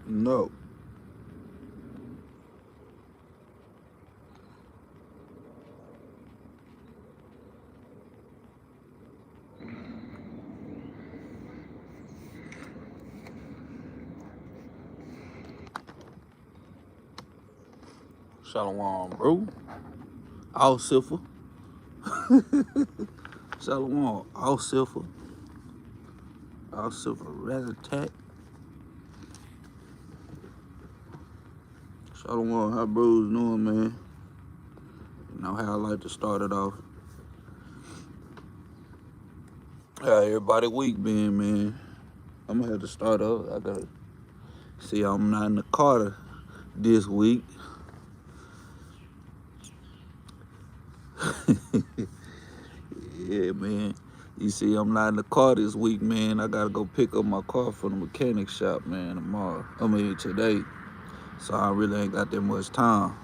No. Shalom, bro. All silver. Shalom, all silver. All silver rat attack. Shalom, how bros doing, man? You know how I like to start it off. How everybody week been, man? I'm gonna have to start off. I gotta see I'm not in the car this week. Yeah, man. You see, I'm not in the car this week, man. I gotta go pick up my car from the mechanic shop, man, tomorrow. Today. So I really ain't got that much time.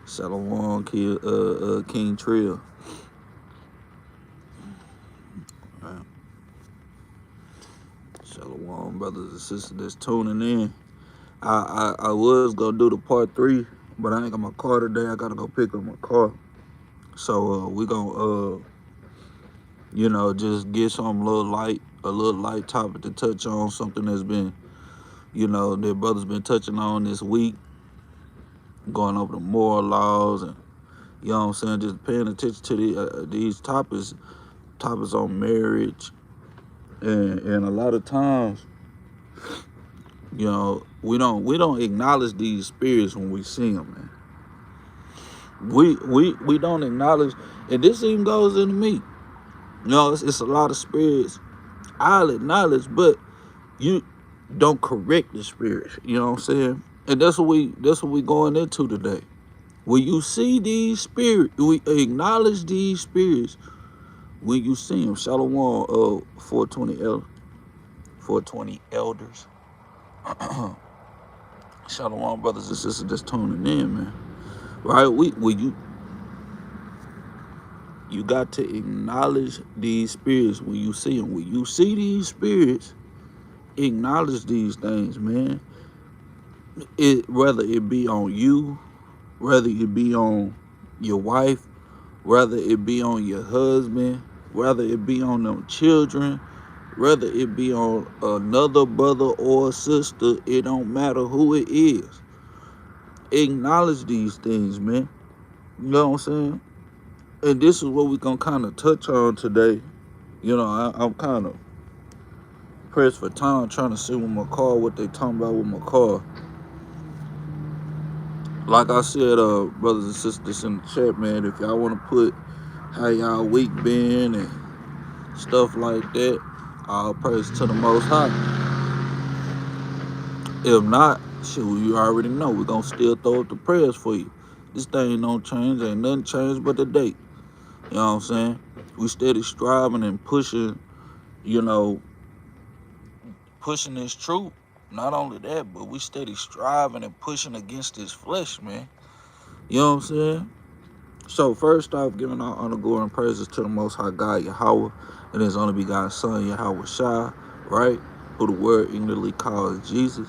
Shalom, King Trill. Right. Shalom, brothers and sisters that's tuning in. I was gonna do the part 3, but I ain't got my car today. I gotta go pick up my car. So we gonna just get a little light topic to touch on, something that's been, that brothers been touching on this week, going over the moral laws and, you know what I'm saying, just paying attention to these topics on marriage. And a lot of times, we don't acknowledge these spirits when we see them, man. We don't acknowledge, and this even goes into me. It's a lot of spirits I'll acknowledge, but you don't correct the spirits. You know what I'm saying? And that's what we going into today. When you see these spirits, we acknowledge these spirits when you see them. Shalom, 420 elders. Shalom, brothers and sisters that's tuning in, man. Right? You got to acknowledge these spirits when you see them. When you see these spirits, acknowledge these things, man. Whether it be on you, whether it be on your wife, whether it be on your husband, whether it be on them children, whether it be on another brother or sister, it don't matter who it is. Acknowledge these things, man. You know what I'm saying? And this is what we're going to kind of touch on today. I'm kind of pressed for time trying to see with my car what they talking about with my car. Like I said, brothers and sisters in the chat, man, if y'all want to put how y'all week been and stuff like that, all praise to the Most High. If not, shit, you already know, we're going to still throw up the prayers for you. This thing don't change, ain't nothing changed but the date. You know what I'm saying? We steady striving and pushing, pushing this truth. Not only that, but we steady striving and pushing against this flesh, man. You know what I'm saying? So first off, giving our honor, glory, and praises to the Most High God, Yahweh, and His only begotten Son, Yahweh Shai, right? Who the word ignorantly calls Jesus,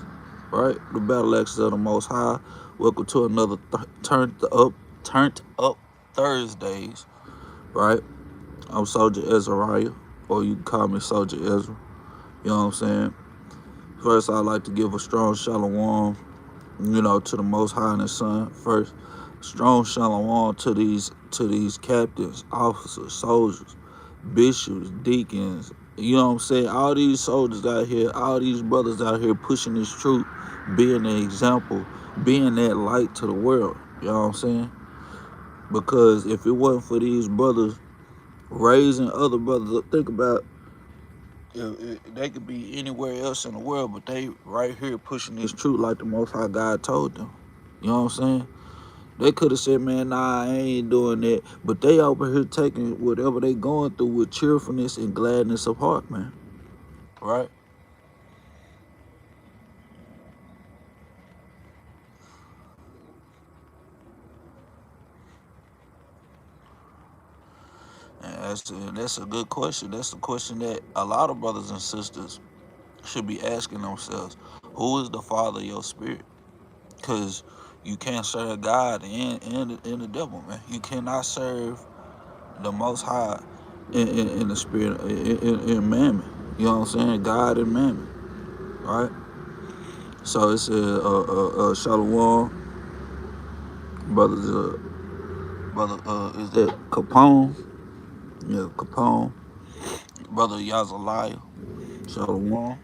right? The Battle Axes of the Most High. Welcome to another turned up Thursdays, right? I'm Soldier Ezariah, or you can call me Soldier Ezra. You know what I'm saying? First, I'd like to give a strong shalom, to the Most High and His Son. First, strong shalom to these captains, officers, soldiers, bishops, deacons. You know what I'm saying? All these soldiers out here, all these brothers out here pushing this truth, being an example, being that light to the world. You know what I'm saying? Because if it wasn't for these brothers raising other brothers, think about, they could be anywhere else in the world, but they right here pushing this truth like the Most High God told them. You know what I'm saying? They could have said, man, nah, I ain't doing that. But they over here taking whatever they going through with cheerfulness and gladness of heart, man. Right? And that's a good question. That's the question that a lot of brothers and sisters should be asking themselves. Who is the father of your spirit? Because you can't serve God and the devil, man. You cannot serve the Most High in the spirit, in mammon. You know what I'm saying? God and mammon, right? So it's Shalom, brothers. Brother, is that Capone? Yeah, Capone. Brother Yazaliah. Shalom.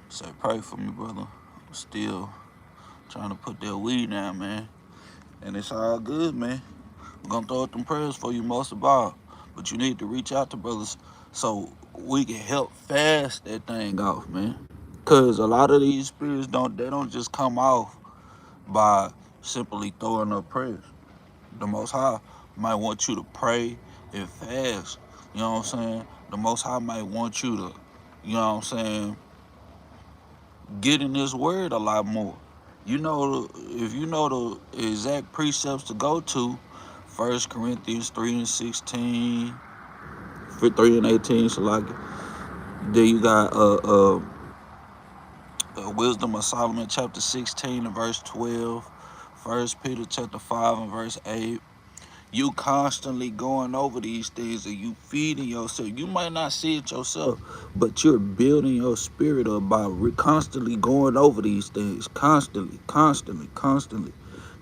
Say pray for me, brother. I'm still trying to put that weed down, man. And it's all good, man. We're gonna throw up them prayers for you most of all. But you need to reach out to brothers so we can help fast that thing off, man. Cause a lot of these spirits don't just come off by simply throwing up prayers. The Most High might want you to pray and fast. You know what I'm saying? The Most High might want you to, you know what I'm saying, get in His Word a lot more. You know, if you know the exact precepts to go to, 1 Corinthians 3:16, 3:18, so like, then you got Wisdom of Solomon chapter 16 and verse 12, 1 Peter chapter 5 and verse 8. You constantly going over these things and you feeding yourself. You might not see it yourself, but you're building your spirit up by constantly going over these things. Constantly.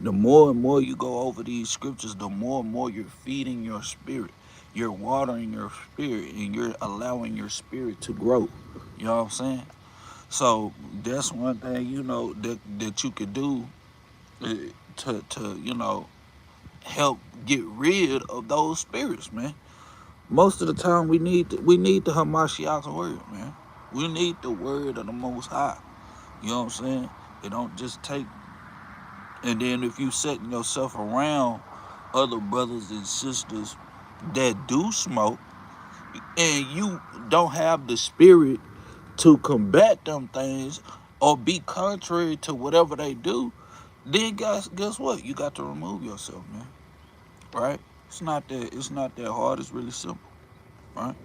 The more and more you go over these scriptures, the more and more you're feeding your spirit. You're watering your spirit and you're allowing your spirit to grow. You know what I'm saying? So that's one thing, you know, that you could do to help get rid of those spirits, man. Most of the time, we need the Hamashiach's word, man. We need the word of the Most High. You know what I'm saying? It don't just take. And then if you setting yourself around other brothers and sisters that do smoke, and you don't have the spirit to combat them things or be contrary to whatever they do, then guess what? You got to remove yourself, man. Right? It's not that hard. It's really simple, right?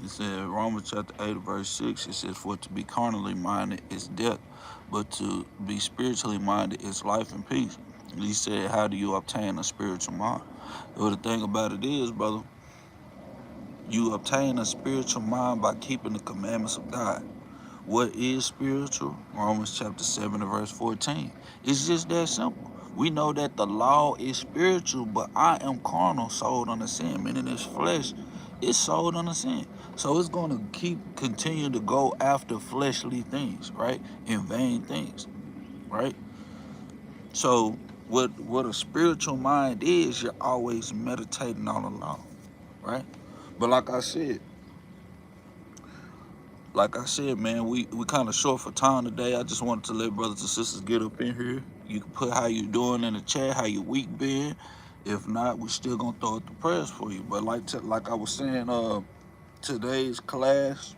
It said Romans chapter 8 verse 6. It says, "For to be carnally minded is death, but to be spiritually minded is life and peace." And he said, "How do you obtain a spiritual mind?" Well, the thing about it is, brother, you obtain a spiritual mind by keeping the commandments of God. What is spiritual? Romans chapter 7 and verse 14. It's just that simple. We know that the law is spiritual, but I am carnal, sold under sin. Meaning this flesh is sold under sin. So it's going to continue to go after fleshly things, right? And vain things, right? So what a spiritual mind is, you're always meditating on the law, right? But like I said, man, we kind of short for time today. I just wanted to let brothers and sisters get up in here. You can put how you doing in the chat, how your week been. If not, we still gonna throw out the prayers for you. But like I was saying, today's class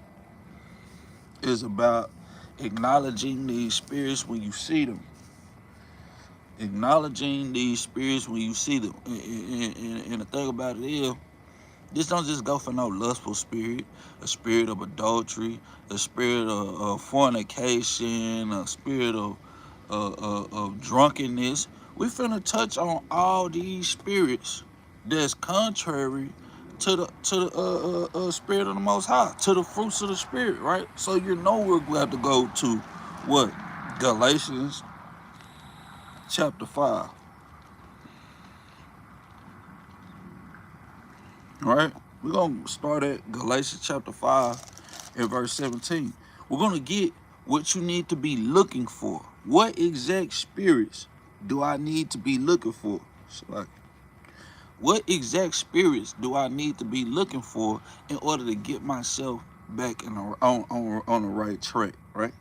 is about acknowledging these spirits when you see them. Acknowledging these spirits when you see them. And the thing about it is, this don't just go for no lustful spirit, a spirit of adultery, a spirit of fornication, a spirit of drunkenness. We finna touch on all these spirits that's contrary to the spirit of the Most High, to the fruits of the Spirit, right? So you know we're glad to go to what? Galatians chapter 5, right? We're going to start at Galatians chapter 5 and verse 17. We're going to get what you need to be looking for. What exact spirits do I need to be looking for? What exact spirits do I need to be looking for in order to get myself back on the right track, right?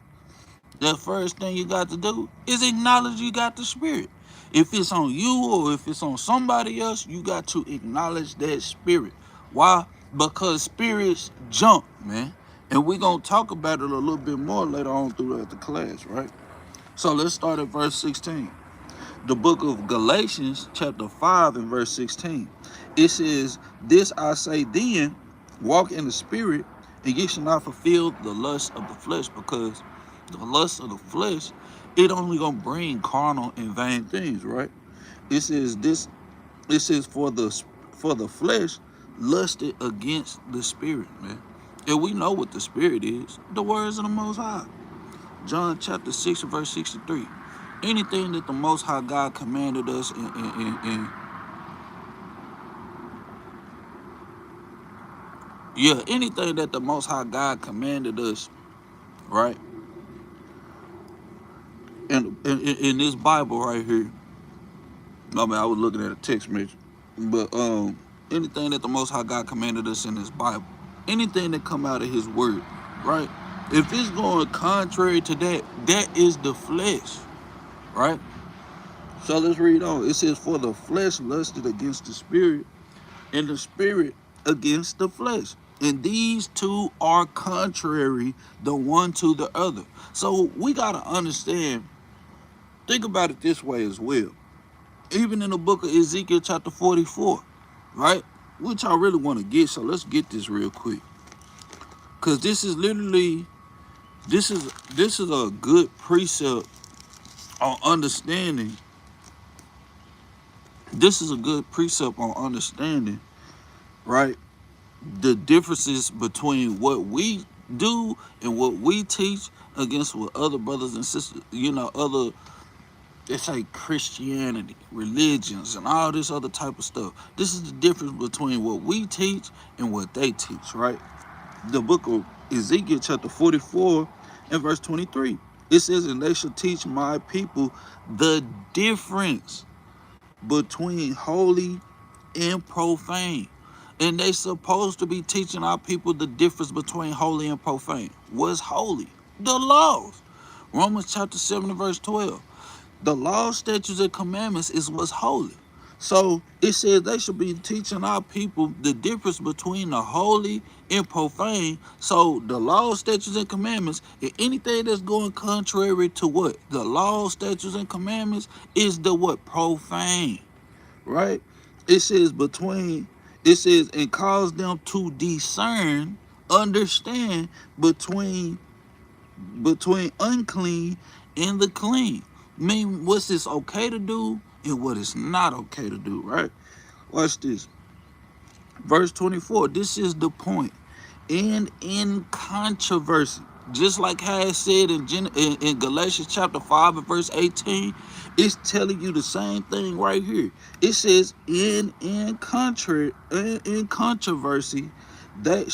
The first thing you got to do is acknowledge you got the spirit. If it's on you or if it's on somebody else, you got to acknowledge that spirit. Why? Because spirits jump, man. And we're going to talk about it a little bit more later on throughout the class, right? So let's start at verse 16. The book of Galatians, chapter 5 and verse 16. It says, this I say then, walk in the spirit, and ye shall not fulfill the lust of the flesh, because the lust of the flesh, it only gonna bring carnal and vain things, right? It says this, it says for the flesh lusted against the spirit, man. And we know what the spirit is, the words of the Most High. John chapter 6 verse 63. Anything that the Most High God commanded us anything that the Most High God commanded us, right? In this Bible right here, I was looking at a text message, but anything that the Most High God commanded us in this Bible, anything that come out of His Word, right? If it's going contrary to that, that is the flesh, right? So let's read on. It says, for the flesh lusted against the spirit, and the spirit against the flesh. And these two are contrary the one to the other. So we got to understand, think about it this way as well. Even in the book of Ezekiel chapter 44, right? Which I really want to get, so let's get this real quick. Because this is literally, this is a good precept on understanding. This is a good precept on understanding, right? The differences between what we do and what we teach against what other brothers and sisters, other, they say Christianity, religions, and all this other type of stuff. This is the difference between what we teach and what they teach, right? The book of Ezekiel chapter 44 and verse 23. It says, and they shall teach my people the difference between holy and profane. And they supposed to be teaching our people the difference between holy and profane. What's holy? The laws. Romans chapter 7 and verse 12. The law, statutes, and commandments is what's holy. So it says they should be teaching our people the difference between the holy and profane. So the law, statutes, and commandments, and anything that's going contrary to what? The law, statutes, and commandments is the what? Profane. Right? It says and cause them to discern, understand between unclean and the clean. Mean what's this okay to do and what is not okay to do, right? Watch this. Verse 24, this is the point. And in controversy, just like how it said in Galatians chapter 5 and verse 18, it's telling you the same thing right here. It says, in controversy, they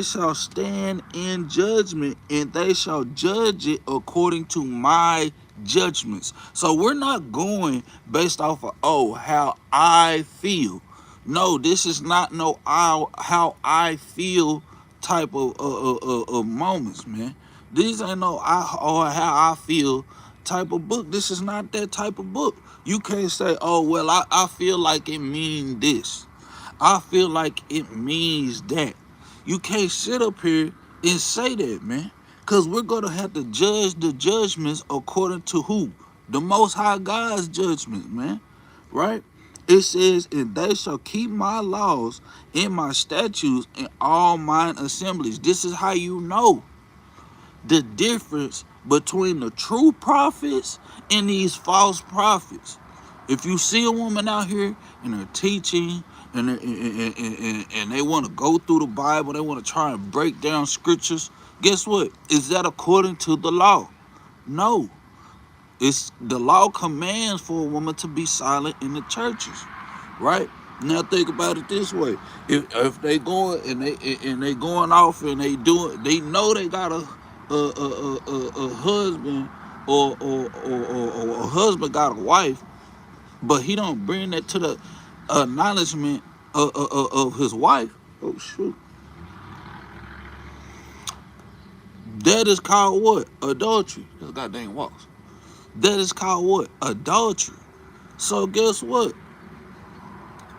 shall stand in judgment, and they shall judge it according to my judgments. So we're not going based off of, how I feel. No, this is not no how I feel type of moments, man. These ain't no or how I feel type of book. This is not that type of book. You can't say, oh, well, I feel like it means this. I feel like it means that. You can't sit up here and say that, man. Because we're going to have to judge the judgments according to who? The Most High God's judgment, man. Right? It says, and they shall keep my laws and my statutes in all mine assemblies. This is how you know the difference between the true prophets and these false prophets. If you see a woman out here and they're teaching and they want to go through the Bible, they want to try and break down scriptures, guess what? Is that according to the law? No. It's the law commands for a woman to be silent in the churches, right? Now think about it this way: if they going and they going off and they know they got a husband or a husband got a wife, but he don't bring that to the acknowledgement of his wife. Oh shoot! That is called what? Adultery. This goddamn walks. That is called what? Adultery. So guess what?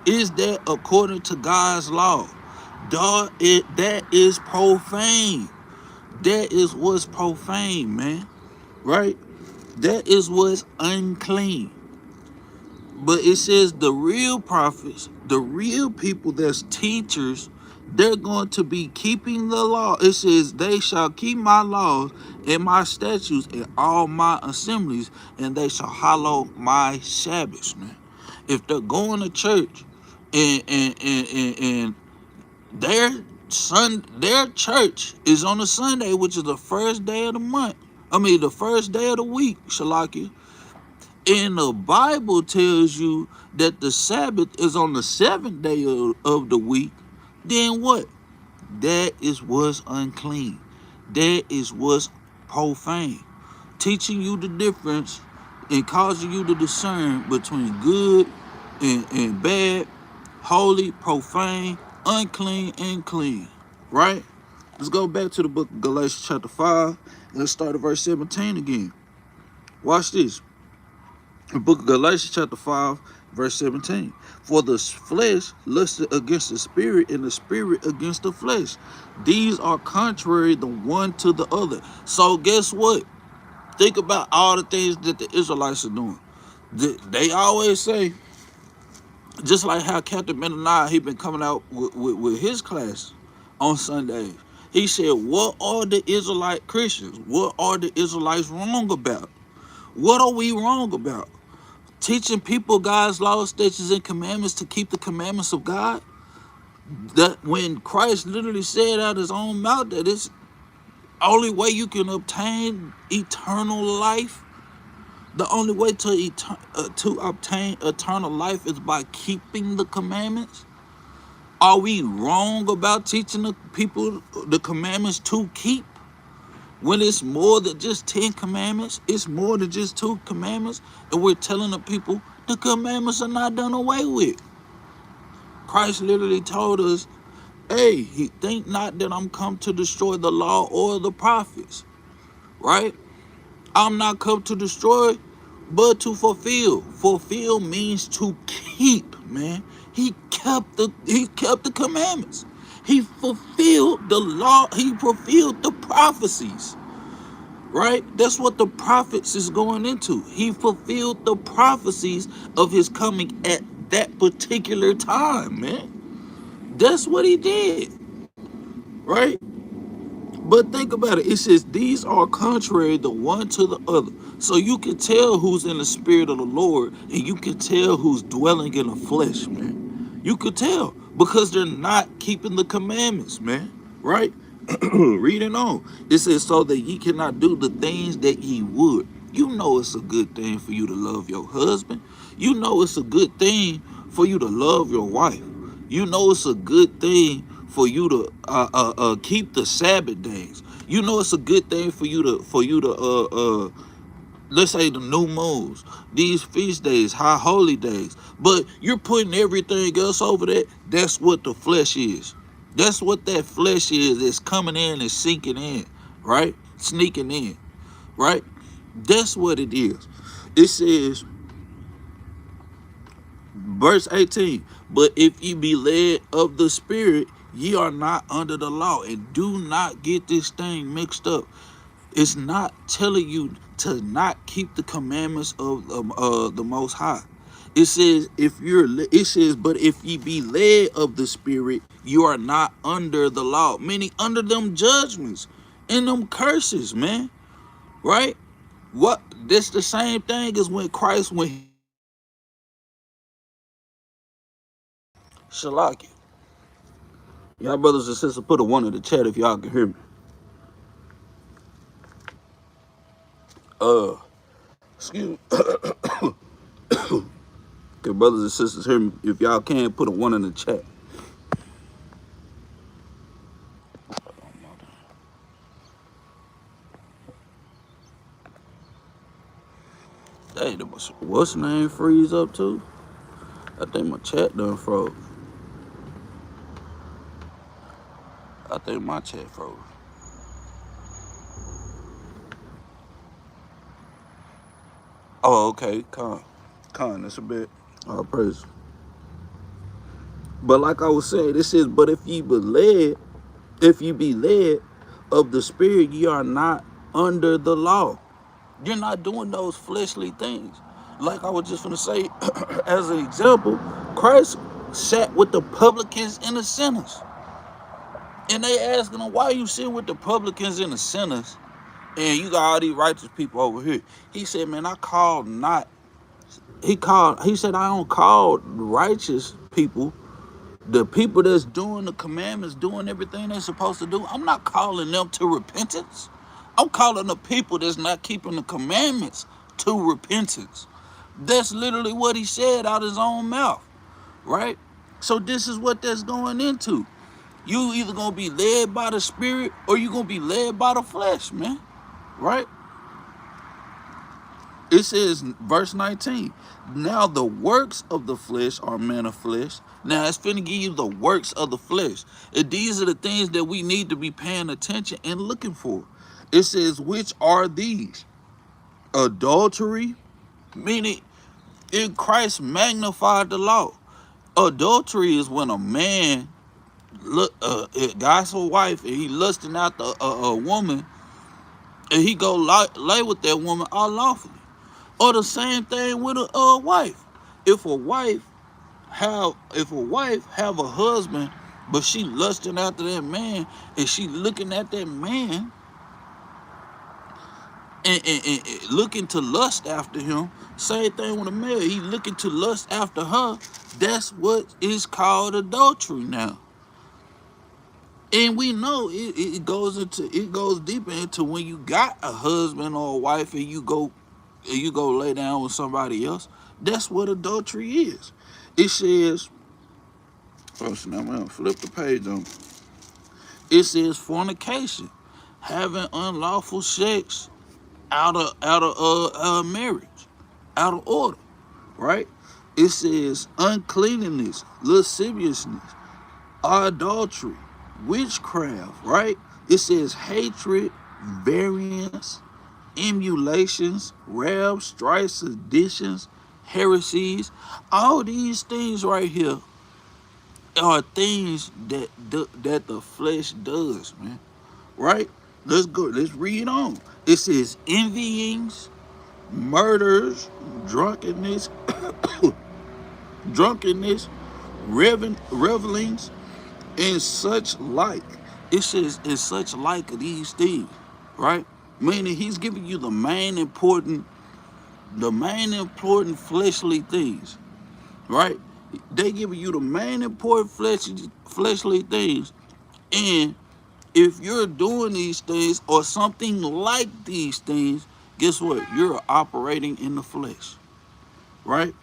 Is that according to God's law? That is profane. That is what's profane, man. Right? That is what's unclean. But it says the real prophets, the real people that's teachers, they're going to be keeping the law. It says they shall keep my laws and my statutes in all my assemblies, and they shall hallow my Sabbaths, man. If they're going to church and their church is on a Sunday, which is the first day of the month. I mean the first day of the week, Shalaki. And the Bible tells you that the Sabbath is on the seventh day of the week. Then what? That is what's unclean. That is what's profane. Teaching you the difference and causing you to discern between good and bad, holy, profane, unclean, and clean. Right? Let's go back to the book of Galatians chapter 5. Let's start at verse 17 again. Watch this. The book of Galatians chapter 5, verse 17. For the flesh lusted against the spirit, and the spirit against the flesh. These are contrary the one to the other. So guess what? Think about all the things that the Israelites are doing. They always say, just like how Capt Benaniyah, he been coming out with his class on Sundays. He said, what are the Israelite Christians? What are the Israelites wrong about? What are we wrong about? Teaching people God's laws, statutes, and commandments to keep the commandments of God? That when Christ literally said out his own mouth that it's only way you can obtain eternal life, the only way to obtain eternal life is by keeping the commandments. Are we wrong about teaching the people the commandments to keep? When it's more than just 10 commandments, it's more than just 2 commandments, and we're telling the people the commandments are not done away with. Christ literally told us, hey, he think not that I'm come to destroy the law or the prophets, right? I'm not come to destroy, but to fulfill. Fulfill means to keep, man. He kept the commandments. He fulfilled the law. He fulfilled the prophecies. Right? That's what the prophets is going into. He fulfilled the prophecies of his coming at that particular time, man. That's what he did. Right? But think about it. It says these are contrary the one to the other. So you can tell who's in the spirit of the Lord, and you can tell who's dwelling in the flesh, man. You could tell because they're not keeping the commandments, man. Right? Reading on. It says, so that ye cannot do the things that ye would. You know it's a good thing for you to love your husband. You know it's a good thing for you to love your wife. You know it's a good thing for you to keep the Sabbath days. You know it's a good thing for you to let's say the new moons, these feast days, high holy days. But you're putting everything else over that. That's what the flesh is. That's what that flesh is. It's coming in and sinking in, right? Sneaking in, right? That's what it is. It says, verse 18, but if ye be led of the Spirit, ye are not under the law. And do not get this thing mixed up. It's not telling you to not keep the commandments of the Most High. It says but if ye be led of the Spirit, you are not under the law, meaning under them judgments and them curses, man. Right? What? That's the same thing as when Christ went. Shalaki. Y'all brothers and sisters, put a 1 in the chat if y'all can hear me. Excuse me. Okay, brothers and sisters, hear me. If y'all can, put a 1 in the chat. Hey, what's the name freeze up too? I think my chat done froze. I think my chat froze. Oh, okay, con, that's a bit. All praise. But like I was saying, this is, but if you be led of the Spirit, you are not under the law. You're not doing those fleshly things. Like I was just gonna say, as an example, Christ sat with the publicans and the sinners. And they asking him, why you sitting with the publicans and the sinners? And you got all these righteous people over here. He said, man, I called not. He said, I don't call righteous people, the people that's doing the commandments, doing everything they're supposed to do. I'm not calling them to repentance. I'm calling the people that's not keeping the commandments to repentance. That's literally what he said out of his own mouth, right? So this is what that's going into. You either gonna be led by the Spirit or you gonna be led by the flesh, man, right? It says, verse 19, now the works of the flesh are manifest. Now it's finna give you the works of the flesh. And these are the things that we need to be paying attention and looking for. It says, which are these? Adultery, meaning in Christ magnified the law. Adultery is when a man guy's a wife and he lusting after a woman and he go lay with that woman unlawfully. Or the same thing with a wife. If a wife have a husband, but she lusting after that man, and she looking at that man and looking to lust after him, same thing with a male. He looking to lust after her. That's what is called adultery now. And we know it goes deeper into when you got a husband or a wife and you go lay down with somebody else. That's what adultery is. It says, oh, so now I'm gonna flip the page on. It says fornication, having unlawful sex out of marriage, out of order, right? It says uncleanness, lasciviousness, adultery, witchcraft, right? It says hatred, variance, emulations, wrath, strife, seditions, heresies. All these things right here are things that the flesh does, man. Right? Let's go. Let's read on. It says envyings, murders, drunkenness, revelings, and such like. It says in such like of these things, right? Meaning he's giving you the main important fleshly things, right? They giving you the main important fleshly things. And if you're doing these things or something like these things, guess what? You're operating in the flesh, right?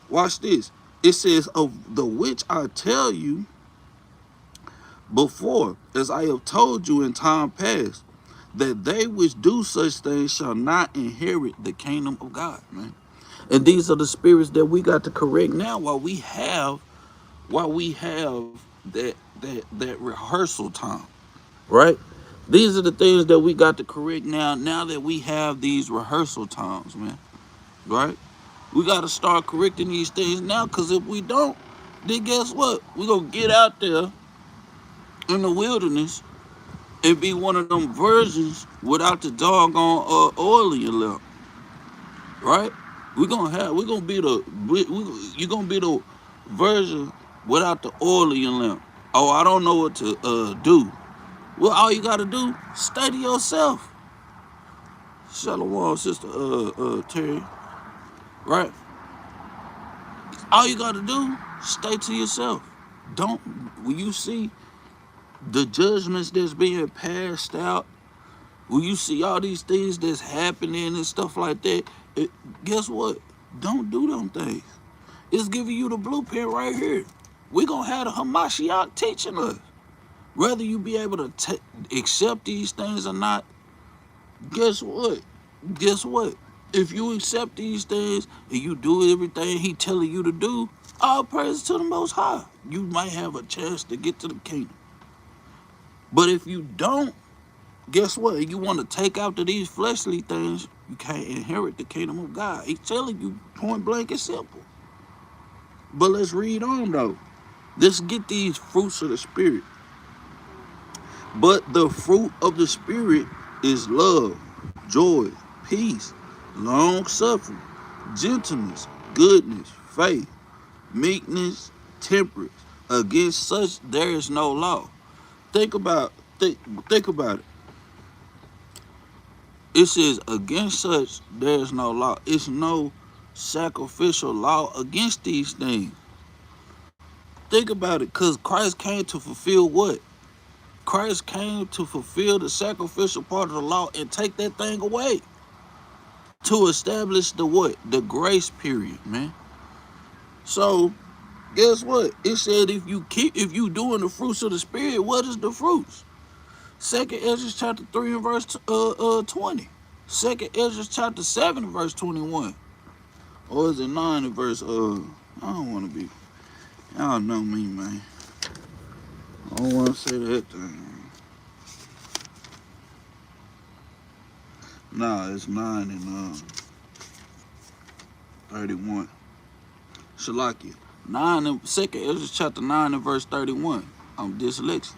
Watch this. It says, of the which I tell you before, as I have told you in time past, that they which do such things shall not inherit the kingdom of God, man. And these are the spirits that we got to correct now while we have that rehearsal time, right? These are the things that we got to correct now that we have these rehearsal times, man, right? We got to start correcting these things now, because if we don't, then guess what? We're going to get out there in the wilderness and be one of them virgins without the doggone oil in your lamp, right? You're gonna be the virgin without the oil in your lamp. Oh, I don't know what to do. Well, all you gotta do, study yourself. Shalom, sister Terry, right? All you gotta do, stay to yourself. Don't, when you see the judgments that's being passed out, when you see all these things that's happening and stuff like that, guess what? Don't do them things. It's giving you the blueprint right here. We're going to have the Hamashiach teaching us. Whether you be able to accept these things or not, guess what? Guess what? If you accept these things and you do everything he telling you to do, all praise to the Most High. You might have a chance to get to the kingdom. But if you don't, guess what? You want to take after these fleshly things, You can't inherit the kingdom of God. He's telling you point blank and simple. But let's read on though. Let's get these fruits of the Spirit. But the fruit of the Spirit is love, joy, peace, long suffering, gentleness, goodness, faith, meekness, temperance. Against such there is no law. Think about it. It says against such there is no law. It's no sacrificial law against these things. Think about it, because Christ came to fulfill what? Christ came to fulfill the sacrificial part of the law and take that thing away. To establish the what? The grace period, man. So guess what? It said if you doing the fruits of the Spirit, what is the fruits? Second Ezra chapter 3 and verse 20. Second Ezra chapter 7 and verse 21. Or is it 9 and verse I don't wanna be, y'all know me, man. I don't wanna say that thing. Nah, it's 9 and 31. Shalakia. 2nd Ezra chapter 9 and verse 31. I'm dyslexic.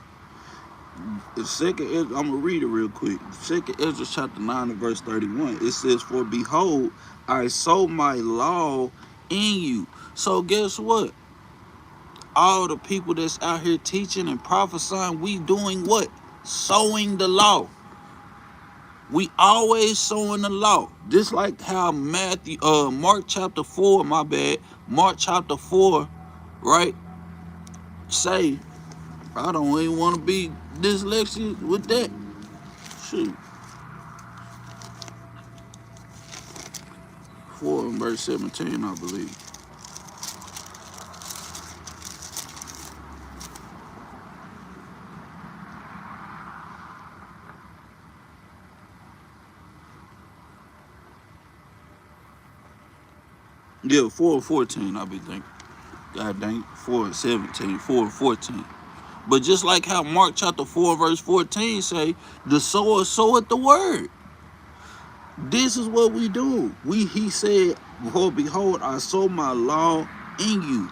I'm gonna read it real quick. 2nd Ezra chapter 9 and verse 31. It says, "For behold, I sow my law in you." So guess what? All the people that's out here teaching and prophesying, we doing what? Sowing the law. We always sowing the law. Just like how Mark chapter 4, Mark chapter 4, right? Say, I don't even want to be dyslexic with that. Shoot. 4 and verse 17, I believe. Yeah, 4 and 14, I be thinking. God dang, 4 and 17, 4 and 14. But just like how Mark chapter 4 verse 14 say, the sower soweth the word. This is what we do. He said, "For behold, I sow my law in you."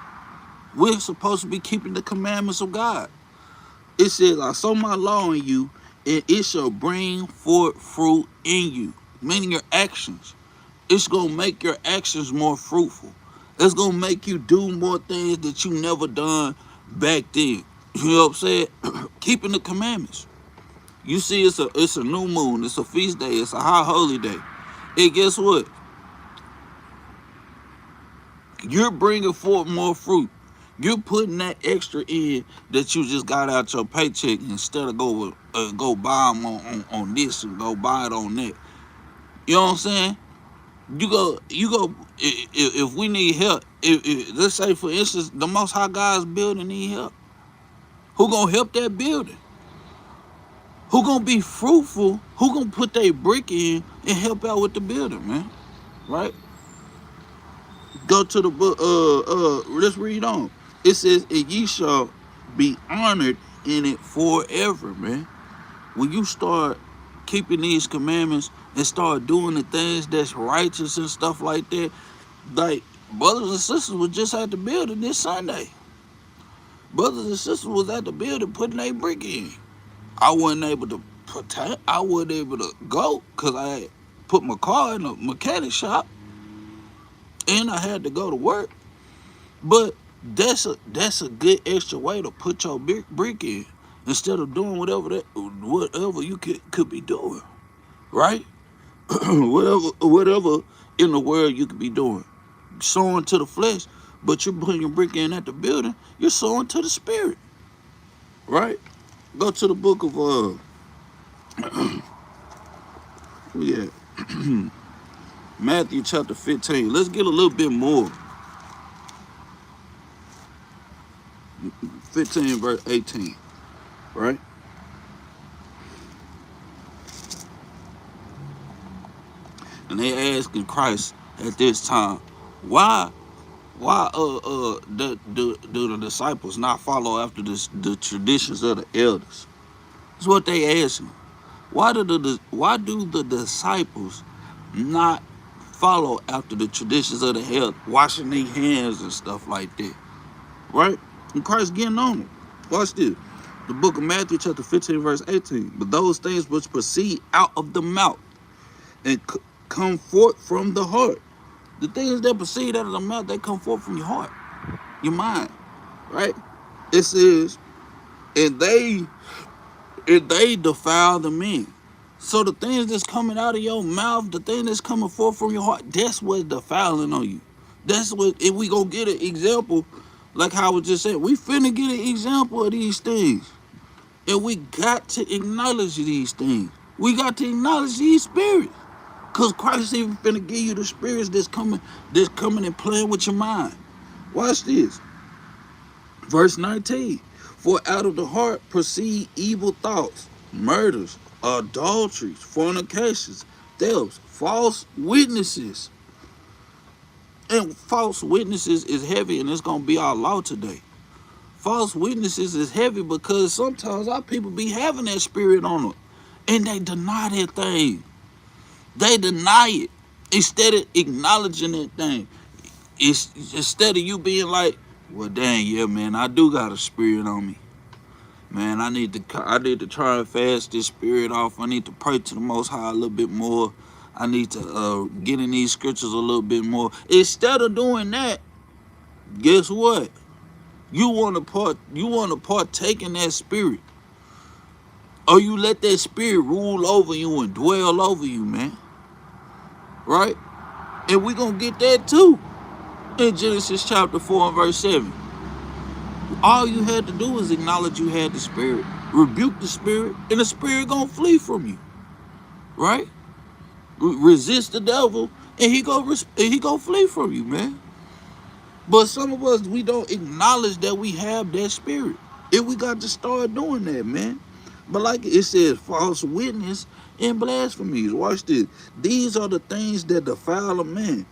We're supposed to be keeping the commandments of God. It says, "I sow my law in you, and it shall bring forth fruit in you." Meaning your actions. It's going to make your actions more fruitful. It's going to make you do more things that you never done back then. You know what I'm saying? Keeping the commandments. You see, it's a new moon. It's a feast day. It's a high holy day. And guess what? You're bringing forth more fruit. You're putting that extra in that you just got out your paycheck instead of go buy them on this and go buy it on that. You know what I'm saying? You go. If we need help, if let's say for instance, the Most High God's building need help. Who gonna help that building? Who gonna be fruitful? Who gonna put their brick in and help out with the building, man? Right? Go to the book. Let's read on. It says, "And ye shall be honored in it forever," man. When you start keeping these commandments and start doing the things that's righteous and stuff like that, like brothers and sisters was just at the building this Sunday. Brothers and sisters was at the building putting their brick in. I wasn't able to I wasn't able to go because I had put my car in a mechanic shop and I had to go to work. But that's a good extra way to put your brick in instead of doing whatever you could be doing, right? whatever in the world you could be doing, sowing to the flesh, but you're putting your brick in at the building. You're sowing to the spirit, right? Go to the book of Matthew chapter 15. Let's get a little bit more. 15 verse 18, right? And they asking Christ at this time, why do the disciples not follow after the traditions of the elders? That's what they asking. Why do the disciples not follow after the traditions of the health, washing their hands and stuff like that, right? And Christ getting on them. Watch this. The book of Matthew chapter 15 verse 18. But those things which proceed out of the mouth and come forth from the heart. The things that proceed out of the mouth, they come forth from your heart, your mind, right? It says, and they defile the men. So the things that's coming out of your mouth, the thing that's coming forth from your heart, that's what's defiling on you. That's what, if we go get an example, like how I was just saying, we finna get an example of these things. And we got to acknowledge these things. We got to acknowledge these spirits. Because Christ even finna give you the spirits that's coming and playing with your mind. Watch this. Verse 19. For out of the heart proceed evil thoughts, murders, adulteries, fornications, thefts, false witnesses. And false witnesses is heavy, and it's going to be our law today. False witnesses is heavy because sometimes our people be having that spirit on them, and they deny that thing. They deny it instead of acknowledging that thing. It's instead of you being like, well, dang, yeah, man, I do got a spirit on me. Man, I need to try and fast this spirit off. I need to pray to the Most High a little bit more. I need to get in these scriptures a little bit more. Instead of doing that, guess what? You want to partake in that spirit, or you let that spirit rule over you and dwell over you, man. Right? And we gonna get that too in Genesis chapter 4 and verse 7. All you had to do was acknowledge you had the spirit, rebuke the spirit, and the spirit gonna flee from you. Right? Resist the devil, and he go flee from you, man. But some of us, we don't acknowledge that we have that spirit. And we got to start doing that, man. But like it says, false witness and blasphemies. Watch this. These are the things that defile a man.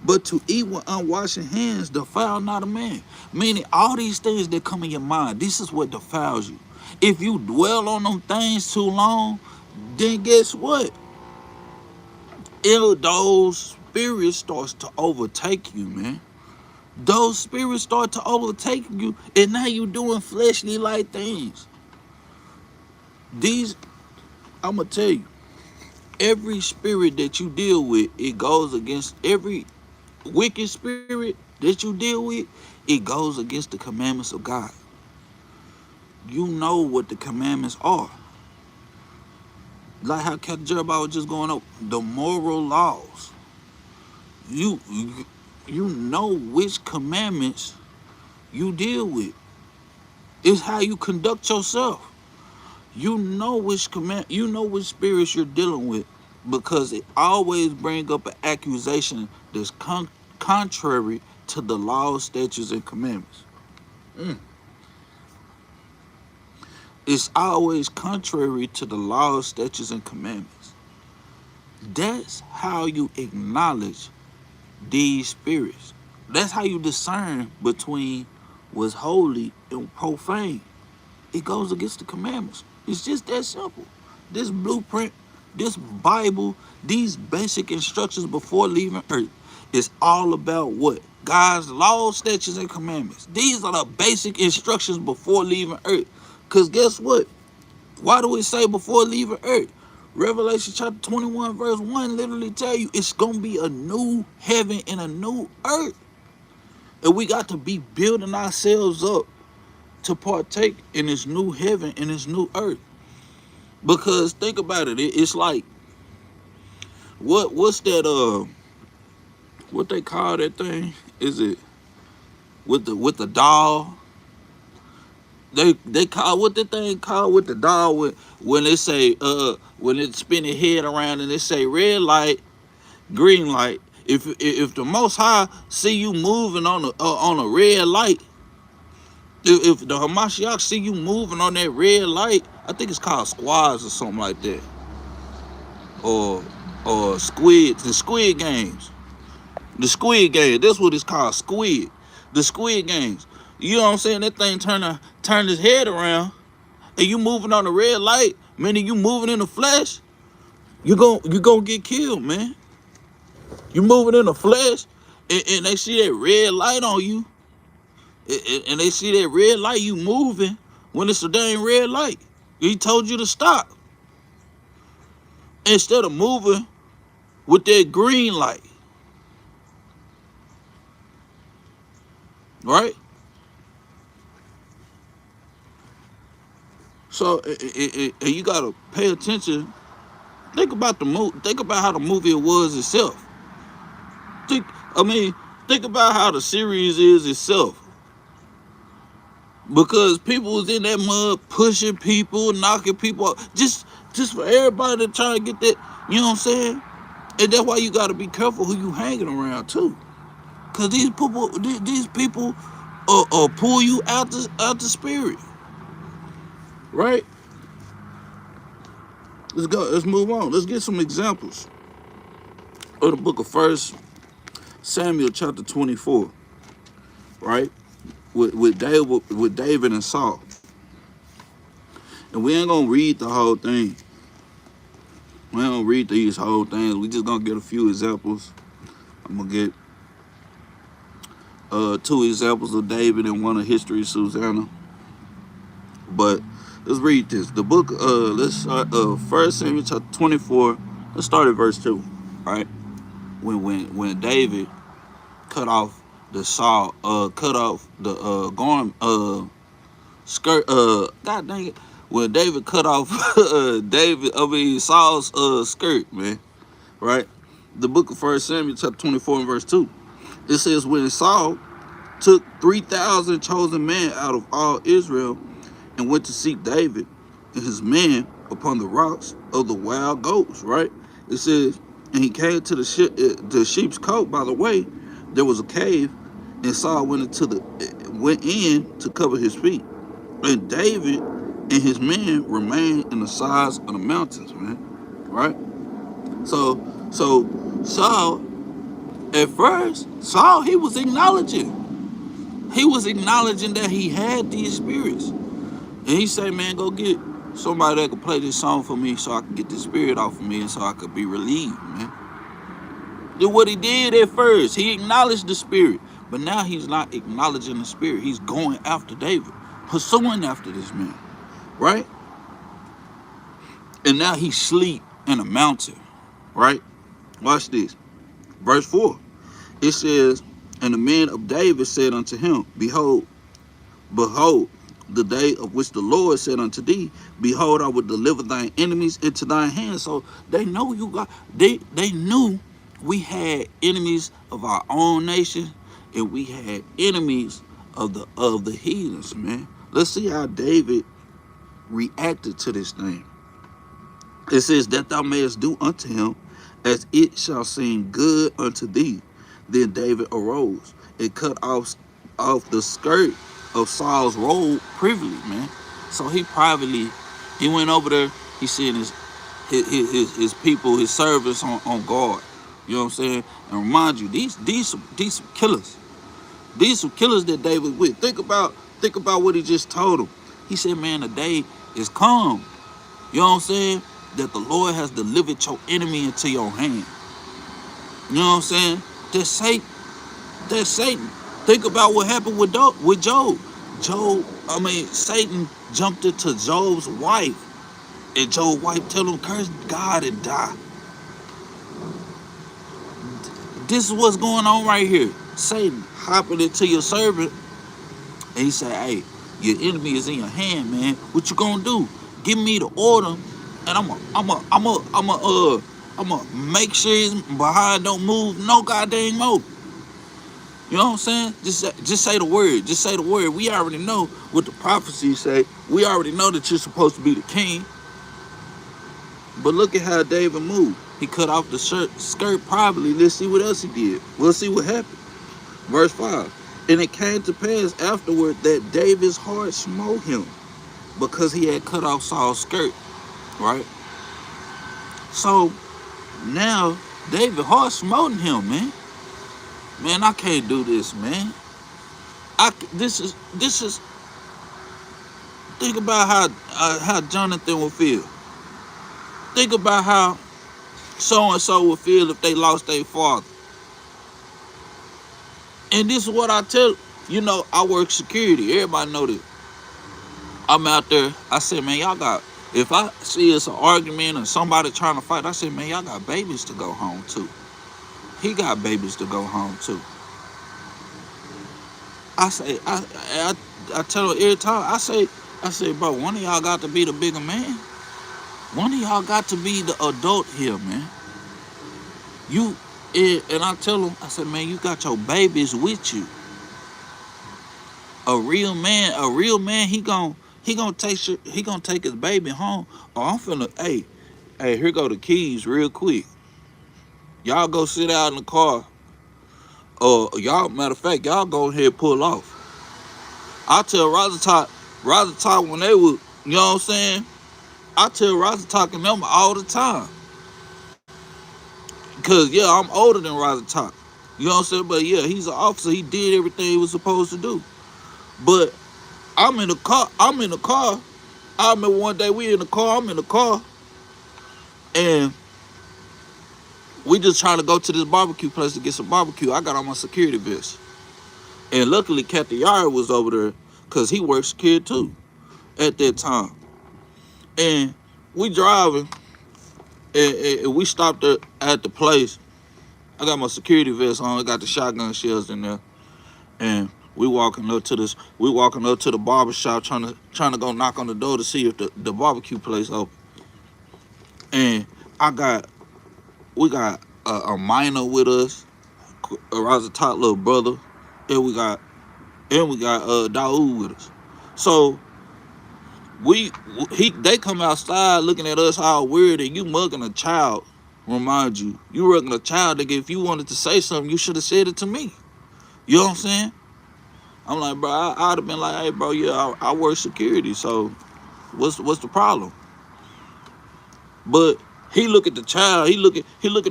But to eat with unwashed hands defile not a man. Meaning all these things that come in your mind, this is what defiles you. If you dwell on them things too long, then guess what? Those spirits starts to overtake you, man. Those spirits start to overtake you, and now you're doing fleshly like things. I'm gonna tell you, every spirit that you deal with, it goes against every wicked spirit that you deal with, it goes against the commandments of God. You know what the commandments are. Like how Capt Jerubbaal was just going up, the moral laws. You know which commandments you deal with. It's how you conduct yourself. You know which spirits you're dealing with, because it always brings up an accusation that's contrary to the laws, statutes, and commandments. It's always contrary to the laws, statutes, and commandments. That's how you acknowledge these spirits. That's how you discern between what's holy and profane. It goes against the commandments. It's just that simple. This blueprint, this Bible, these basic instructions before leaving earth is all about what? God's laws, statutes, and commandments. These are the basic instructions before leaving earth. Because guess what? Why do it say before leaving earth? Revelation chapter 21 verse 1 literally tell you it's going to be a new heaven and a new earth. And we got to be building ourselves up to partake in this new heaven and this new earth. Because think about it, it's like, what's that what they call that thing? Is it with the doll? They call what the thing called with the doll when they say when it's spinning head around and they say red light, green light. If the Most High see you moving on a red light, if the Hamashiach see you moving on that red light, I think it's called squads or something like that, or the Squid Games. The Squid Game, that's what it's called, Squid. The Squid Games. You know what I'm saying? That thing turn his head around, and you moving on the red light, meaning you moving in the flesh, you gonna get killed, man. You moving in the flesh, and they see that red light on you, and they see that red light, you moving when it's a dang red light. He told you to stop. Instead of moving with that green light, right? So, and you gotta pay attention. Think about the movie. Think about how the movie was itself. Think about how the series is itself. Because people was in that mud pushing people, knocking people up, just for everybody to try to get that, you know what I'm saying? And that's why you gotta be careful who you hanging around too. Cause these people pull you out the spirit. Right? Let's go, let's move on. Let's get some examples of the book of 1 Samuel chapter 24. Right? With David and Saul. And we ain't gonna read the whole thing. We don't read these whole things. We just gonna get a few examples. I'm gonna get 2 examples of David and 1 of history of Susanna. But let's read this. The book, let's start 1 Samuel chapter 24. Let's start at verse 2. Right? When David cut off the Saul, cut off the garment, skirt, god dang it. When David cut off Saul's skirt, man. Right? The book of 1 Samuel chapter 24 and verse 2. It says, when Saul took 3,000 chosen men out of all Israel and went to seek David and his men upon the rocks of the wild goats, right? It says, and he came to the sheep's cote by the way. There was a cave, and Saul went in to cover his feet. And David and his men remained in the sides of the mountains, man. Right? So Saul, at first, he was acknowledging. He was acknowledging that he had these spirits. And he said, man, go get somebody that could play this song for me so I can get this spirit off of me and so I could be relieved, man. Did what he did at first. He acknowledged the spirit. But now he's not acknowledging the spirit. He's going after David, pursuing after this man, right? And now he sleep in a mountain, right? Watch this. Verse 4. It says, and the men of David said unto him, behold, the day of which the Lord said unto thee, behold, I will deliver thine enemies into thine hands. So they know they knew we had enemies of our own nation, and we had enemies of the heathens, man. Let's see how David reacted to this thing. It says, that thou mayest do unto him as it shall seem good unto thee. Then David arose and cut off the skirt of Saul's robe privily, man. So he went over there. He seen his people, his servants on guard. You know what I'm saying? And remind you, these some killers. These some killers that David with. Think about what he just told him. He said, man, the day is come. You know what I'm saying? That the Lord has delivered your enemy into your hand. You know what I'm saying? That's Satan. Think about what happened with Job. Satan jumped into Job's wife. And Job's wife told him, curse God and die. This is what's going on right here. Satan hopping into your servant. And he said, hey, your enemy is in your hand, man. What you gonna do? Give me the order. And I'ma make sure his behind don't move no goddamn more. You know what I'm saying? Just say the word. Just say the word. We already know what the prophecies say. We already know that you're supposed to be the king. But look at how David moved. He cut off the skirt privately. Let's see what else he did. We'll see what happened. Verse 5. And it came to pass afterward that David's heart smote him because he had cut off Saul's skirt. Right? So now David's heart smote him, man. Man, I can't do this, man. This is. Think about how Jonathan would feel. Think about how so and so would feel if they lost their father. And this is what I tell, I work security. Everybody know this. I'm out there. I said, man, y'all got, if I see it's an argument or somebody trying to fight, I said, man, y'all got babies to go home to. He got babies to go home to. I say, I tell her every time, I say, bro, one of y'all got to be the bigger man. One of y'all got to be the adult here, man. And I tell him, I said, man, you got your babies with you. A real man, he gonna take his baby home. Oh, I'm finna, hey, here go the keys real quick. Y'all go sit out in the car. Or y'all, matter of fact, y'all go ahead and pull off. I tell Talk when they was, you know what I'm saying? I tell Talk and them all the time. Cause yeah, I'm older than Talk. You know what I'm saying? But yeah, he's an officer. He did everything he was supposed to do. But I'm in the car. I remember one day I'm in the car, and we just trying to go to this barbecue place to get some barbecue. I got on my security vest. And luckily Capt Yahri was over there because he worked security too at that time. And we driving, and we stopped at the place. I got my security vest on. I got the shotgun shells in there. And we walking up to the barber shop trying to go knock on the door to see if the barbecue place open. And we got a minor with us, a top little brother, and we got Daoud with us. So they come outside looking at us all weird, and you mugging a child. Remind you mugging a child. Nigga, if you wanted to say something, you should have said it to me. You know what I'm saying? I'm like, bro, I'd have been like, hey, bro, yeah, I work security, so what's the problem? But he look at the child. He look at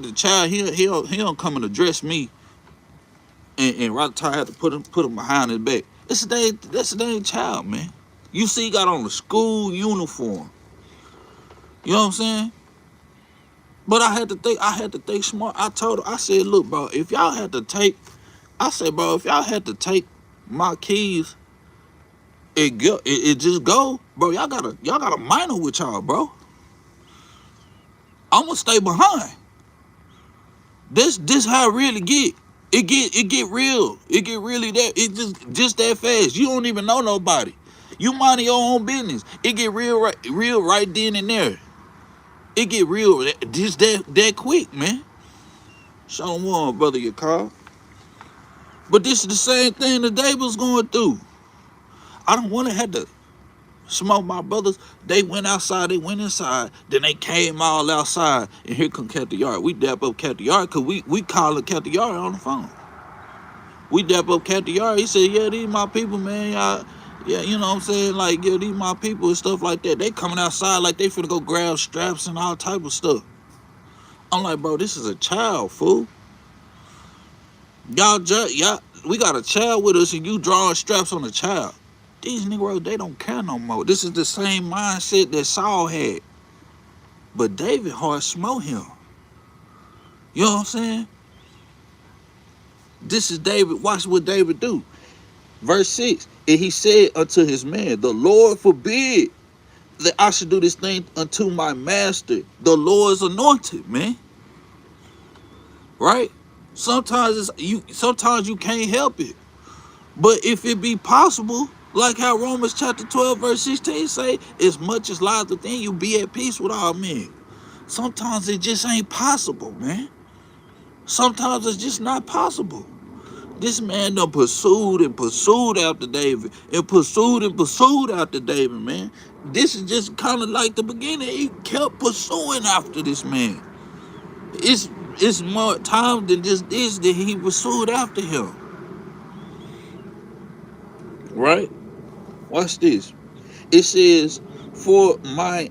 the child. He don't come and address me. And Ratata had to put him behind his back. That's the dang child, man. You see, he got on a school uniform. You know what I'm saying? But I had to think smart. I told her, I said, look, bro, if y'all had to take my keys and just go, bro, y'all got a minor with y'all, bro. I'm gonna stay behind. This how it really get. It get real. It get really that. It just that fast. You don't even know nobody. You minding your own business. It get real right then and there. It get real just that quick, man. Show them one, brother, your car. But this is the same thing that they was going through. I don't want to have to smoke my brothers. They went outside, they went inside, then they came all outside, and here come Capt Yahri. We dap up Capt Yahri because we calling Capt Yahri on the phone. We dap up Capt Yahri. He said, yeah, these my people, man. Y'all, yeah, you know what I'm saying? Like, yeah, these my people and stuff like that. They coming outside like they finna go grab straps and all type of stuff. I'm like, bro, this is a child, fool. Y'all, we got a child with us and you drawing straps on a child. These Negroes, they don't care no more. This is the same mindset that Saul had. But David hard smote him. You know what I'm saying? This is David. Watch what David do. Verse 6. And he said unto his man, the Lord forbid that I should do this thing unto my master, the Lord's anointed, man. Right? Sometimes you can't help it. But if it be possible, like how Romans chapter 12, verse 16 say, as much as lies within you, be at peace with all men. Sometimes it just ain't possible, man. Sometimes it's just not possible. This man done pursued after David, and pursued after David, man. This is just kind of like the beginning. He kept pursuing after this man. It's more time than just this that he pursued after him. Right? Watch this. It says, for my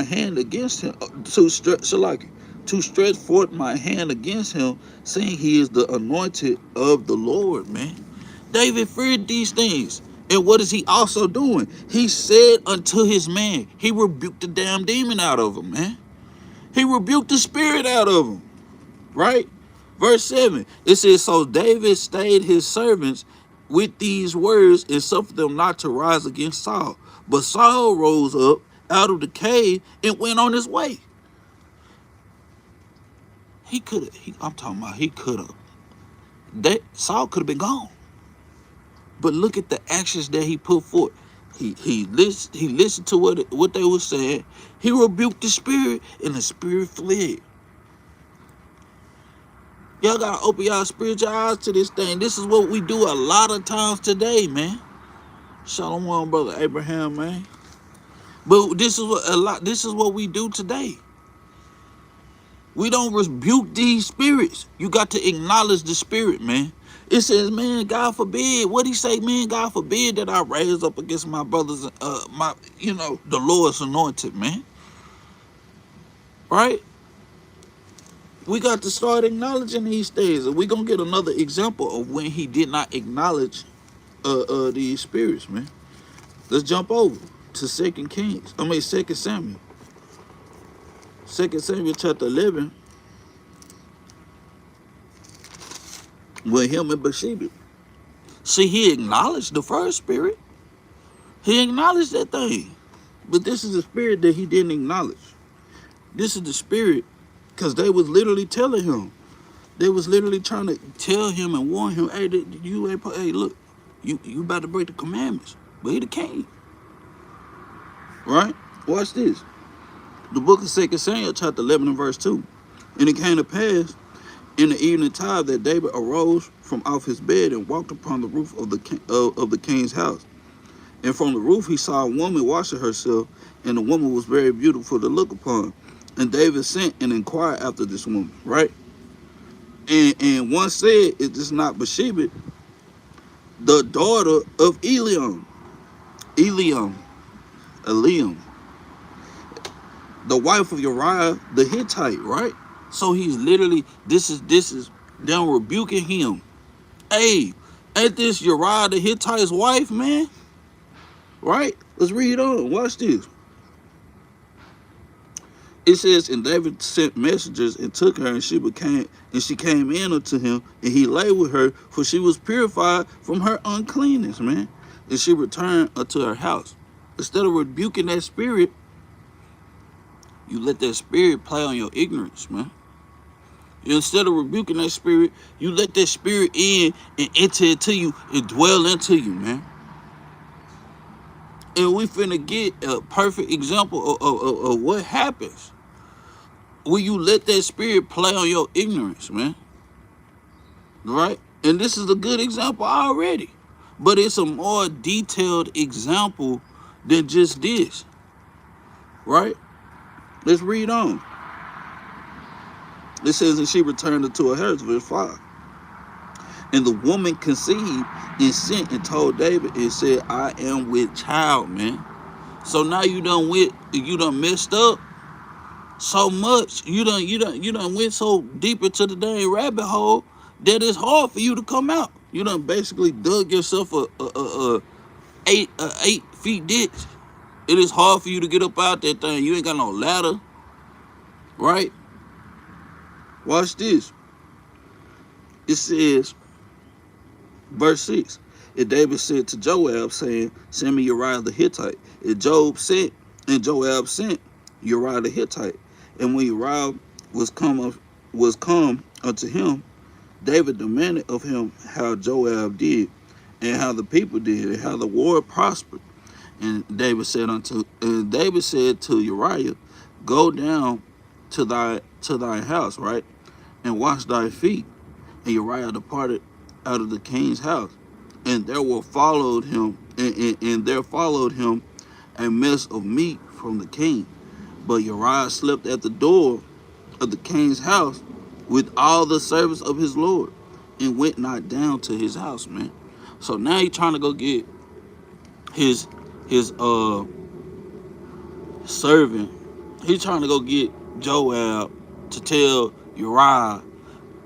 hand against him, to stretch forth my hand against him, saying he is the anointed of the Lord, man. David feared these things. And what is he also doing? He said unto his man, he rebuked the damn demon out of him, man. He rebuked the spirit out of him, right? Verse 7, it says, so David stayed his servants with these words and suffered them not to rise against Saul. But Saul rose up out of the cave and went on his way. He could have, I'm talking about he could have. Saul could have been gone. But look at the actions that he put forth. He listened to what they were saying. He rebuked the spirit, and the spirit fled. Y'all gotta open y'all spiritual eyes to this thing. This is what we do a lot of times today, man. Shalom, brother Abraham, man. But this is what we do today. We don't rebuke these spirits. You got to acknowledge the spirit, man. It says, man, God forbid. What he say, man? God forbid that I raise up against my brothers, the Lord's anointed, man. Right? We got to start acknowledging these things, and we're gonna get another example of when he did not acknowledge these spirits, man. Let's jump over to 2 Samuel. 2 Samuel chapter 11. With him and Bathsheba. See, he acknowledged the first spirit. He acknowledged that thing. But this is the spirit that he didn't acknowledge. This is the spirit, because they was literally telling him. They was literally trying to tell him and warn him, hey, look, you about to break the commandments. But he the king. Right? Watch this. The book of 2 Samuel chapter 11 and verse 2. And it came to pass in the evening time that David arose from off his bed and walked upon the roof of the king's house. And from the roof he saw a woman washing herself, and the woman was very beautiful to look upon. And David sent and inquired after this woman, right? And one said, is this not Bathsheba, the daughter of Eliam, the wife of Uriah the Hittite, right? So he's literally, this is them rebuking him. Hey, ain't this Uriah the Hittite's wife, man? Right? Let's read on. Watch this. It says, and David sent messengers and took her, and she came in unto him, and he lay with her, for she was purified from her uncleanness, man. And she returned unto her house. Instead of rebuking that spirit, you let that spirit play on your ignorance, man. Instead of rebuking that spirit, you let that spirit in and enter into you and dwell into you, man. And we finna get a perfect example of what happens when you let that spirit play on your ignorance, man. Right? And this is a good example already. But it's a more detailed example than just this. Right? Let's read on. It says, and she returned unto her house, verse 5. And the woman conceived and sent and told David and said, I am with child, man. So now you done messed up so much. You done went so deep into the dang rabbit hole that it's hard for you to come out. You done basically dug yourself a 8 feet ditch. It is hard for you to get up out that thing. You ain't got no ladder. Right? Watch this. It says, verse 6. And David said to Joab, saying, send me Uriah the Hittite. And Joab sent Uriah the Hittite. And when Uriah was come unto him, David demanded of him how Joab did, and how the people did, and how the war prospered. And David said to Uriah, go down to thy house, right, and wash thy feet. And Uriah departed out of the king's house, and there followed him a mess of meat from the king. But Uriah slept at the door of the king's house with all the servants of his lord, and went not down to his house, man. So now he's trying to go get his servant. He's trying to go get Joab to tell Uriah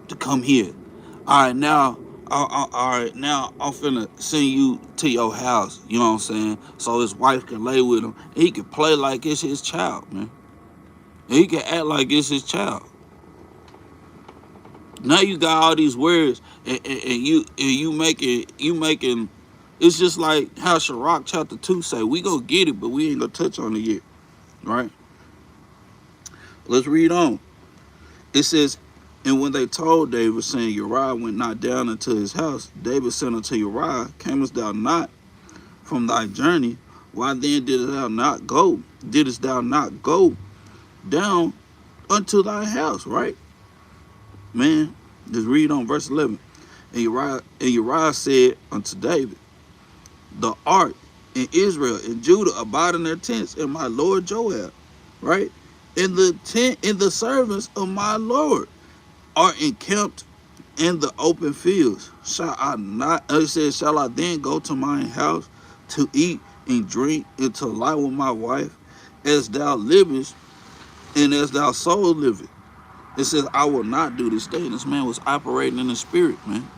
to come here. All right, now I'm finna send you to your house. You know what I'm saying? So his wife can lay with him. And he can play like it's his child, man. And he can act like it's his child. Now you got all these words, and you making. It's just like how Sirach chapter 2 say, we go get it, but we ain't gonna touch on it yet, right? Let's read on. It says, and when they told David, saying, Uriah went not down into his house, David said unto Uriah, camest thou not from thy journey? Why then didst thou not go down unto thy house, right? Man, just read on verse 11. And Uriah said unto David, the ark in Israel and Judah abide in their tents, and my lord Joab, right? In the tent, in the servants of my lord are encamped in the open fields. Shall I not? It says, shall I then go to mine house to eat and drink and to lie with my wife, as thou livest and as thou soul liveth? It says, I will not do this thing. This man was operating in the spirit, man.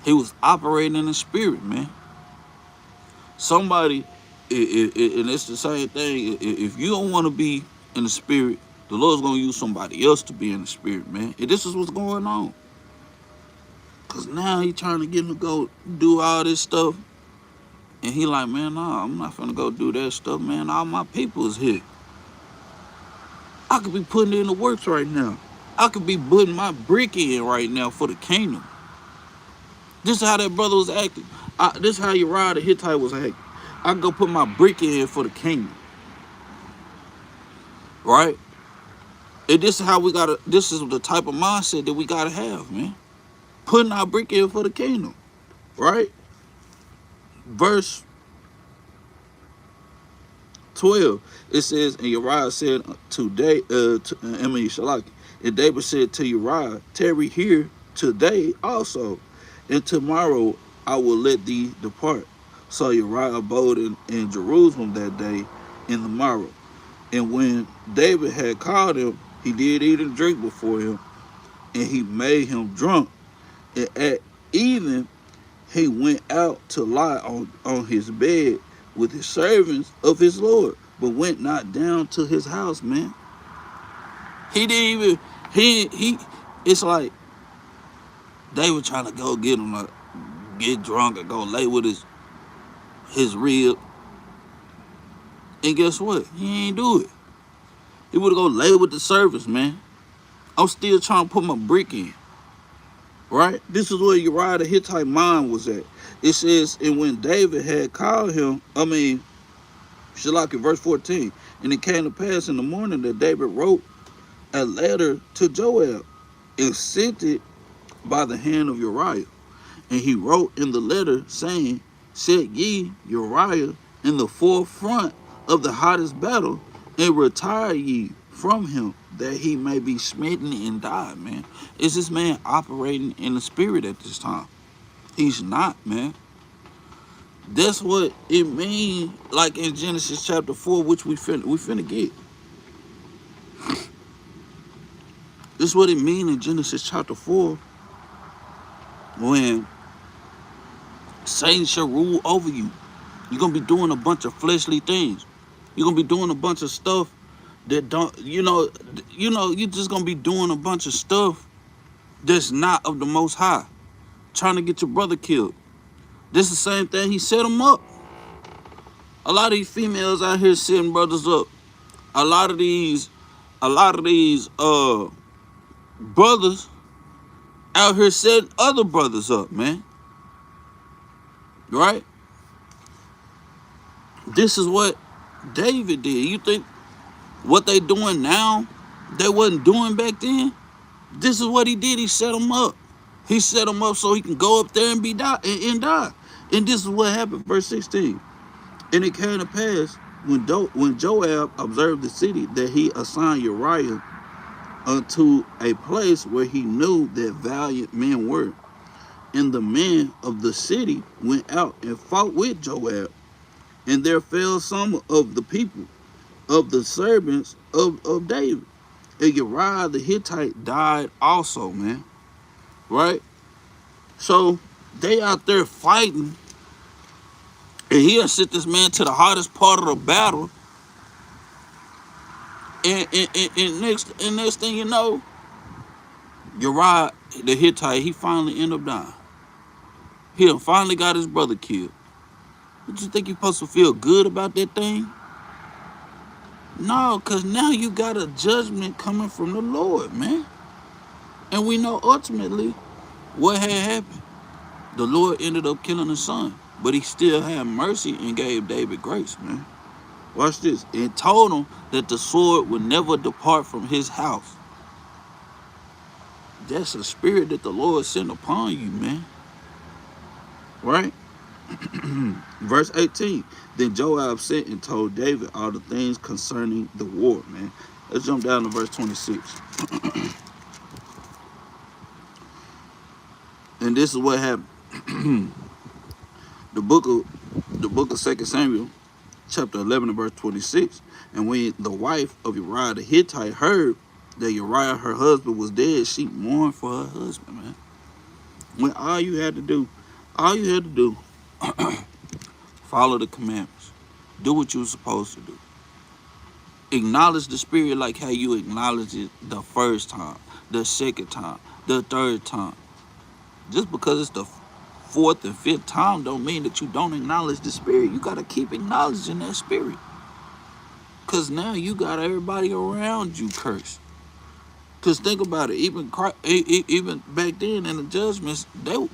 He was operating in the spirit, man. Somebody, and it's the same thing. If you don't want to be in the spirit, the Lord's going to use somebody else to be in the spirit, man. And this is what's going on. Because now he trying to get him to go do all this stuff. And he like, man, nah, I'm not finna go do that stuff, man. All my people is here. I could be putting in the works right now. I could be putting my brick in right now for the kingdom. This is how that brother was acting. This is how Uriah the Hittite was acting. I can go put my brick in for the kingdom. Right? And this is how we gotta, this is the type of mindset that we gotta have, man. Putting our brick in for the kingdom. Right? Verse 12, it says, and Uriah said to David, and David said to Uriah, tarry here today also, and tomorrow I will let thee depart. So Uriah abode in Jerusalem that day in the morrow. And when David had called him, he did eat and drink before him, and he made him drunk. And at even he went out to lie on his bed with his servants of his Lord, but went not down to his house, man. He didn't even, it's like they were trying to go get him to get drunk and go lay with his rib. And guess what? He ain't do it. He would go lay with the servants, man. I'm still trying to put my brick in. Right? This is where Uriah the Hittite mind was at. It says, and when David had called him, Shalak in verse 14, and it came to pass in the morning that David wrote a letter to Joab and sent it by the hand of Uriah. And he wrote in the letter, saying, set ye Uriah in the forefront of the hottest battle, and retire ye from him, that he may be smitten and die, man. Is this man operating in the spirit at this time? He's not, man. That's what it means, like in Genesis chapter 4, which we finna get. This is what it means in Genesis chapter 4, when Satan shall rule over you. You're going to be doing a bunch of fleshly things. You're going to be doing a bunch of stuff that don't, you're just going to be doing a bunch of stuff that's not of the Most High. Trying to get your brother killed. This is the same thing. He set him up. A lot of these females out here setting brothers up. A lot of these brothers out here setting other brothers up, man. Right? This is what David did. You think what they doing now, they wasn't doing back then? This is what he did. He set them up. He set them up so he can go up there and die. And this is what happened. Verse 16. And it came to pass when Joab observed the city, that he assigned Uriah unto a place where he knew that valiant men were. And the men of the city went out and fought with Joab. And there fell some of the people of the servants of David. And Uriah the Hittite died also, man. Right? So they out there fighting. And he'll sent this man to the hottest part of the battle. And next thing you know, Uriah the Hittite, he finally ended up dying. He done finally got his brother killed. What you think you supposed to feel good about that thing? No, because now you got a judgment coming from the Lord, man. And we know ultimately what had happened. The Lord ended up killing his son, but he still had mercy and gave David grace, man. Watch this. And told him that the sword would never depart from his house. That's a spirit that the Lord sent upon you, man. Right? Verse 18. Then Joab sent and told David all the things concerning the war, man. Let's jump down to verse 26. And this is what happened. the book of 2 Samuel, chapter 11 and verse 26. And when the wife of Uriah the Hittite heard that Uriah, her husband, was dead, she mourned for her husband, man. When all you had to do, follow the commandments. Do what you were supposed to do. Acknowledge the spirit like how you acknowledge it the first time, the second time, the third time. Just because it's the fourth and fifth time don't mean that you don't acknowledge the spirit. You got to keep acknowledging that spirit. Because now you got everybody around you cursed. Because think about it, even back then in the judgments,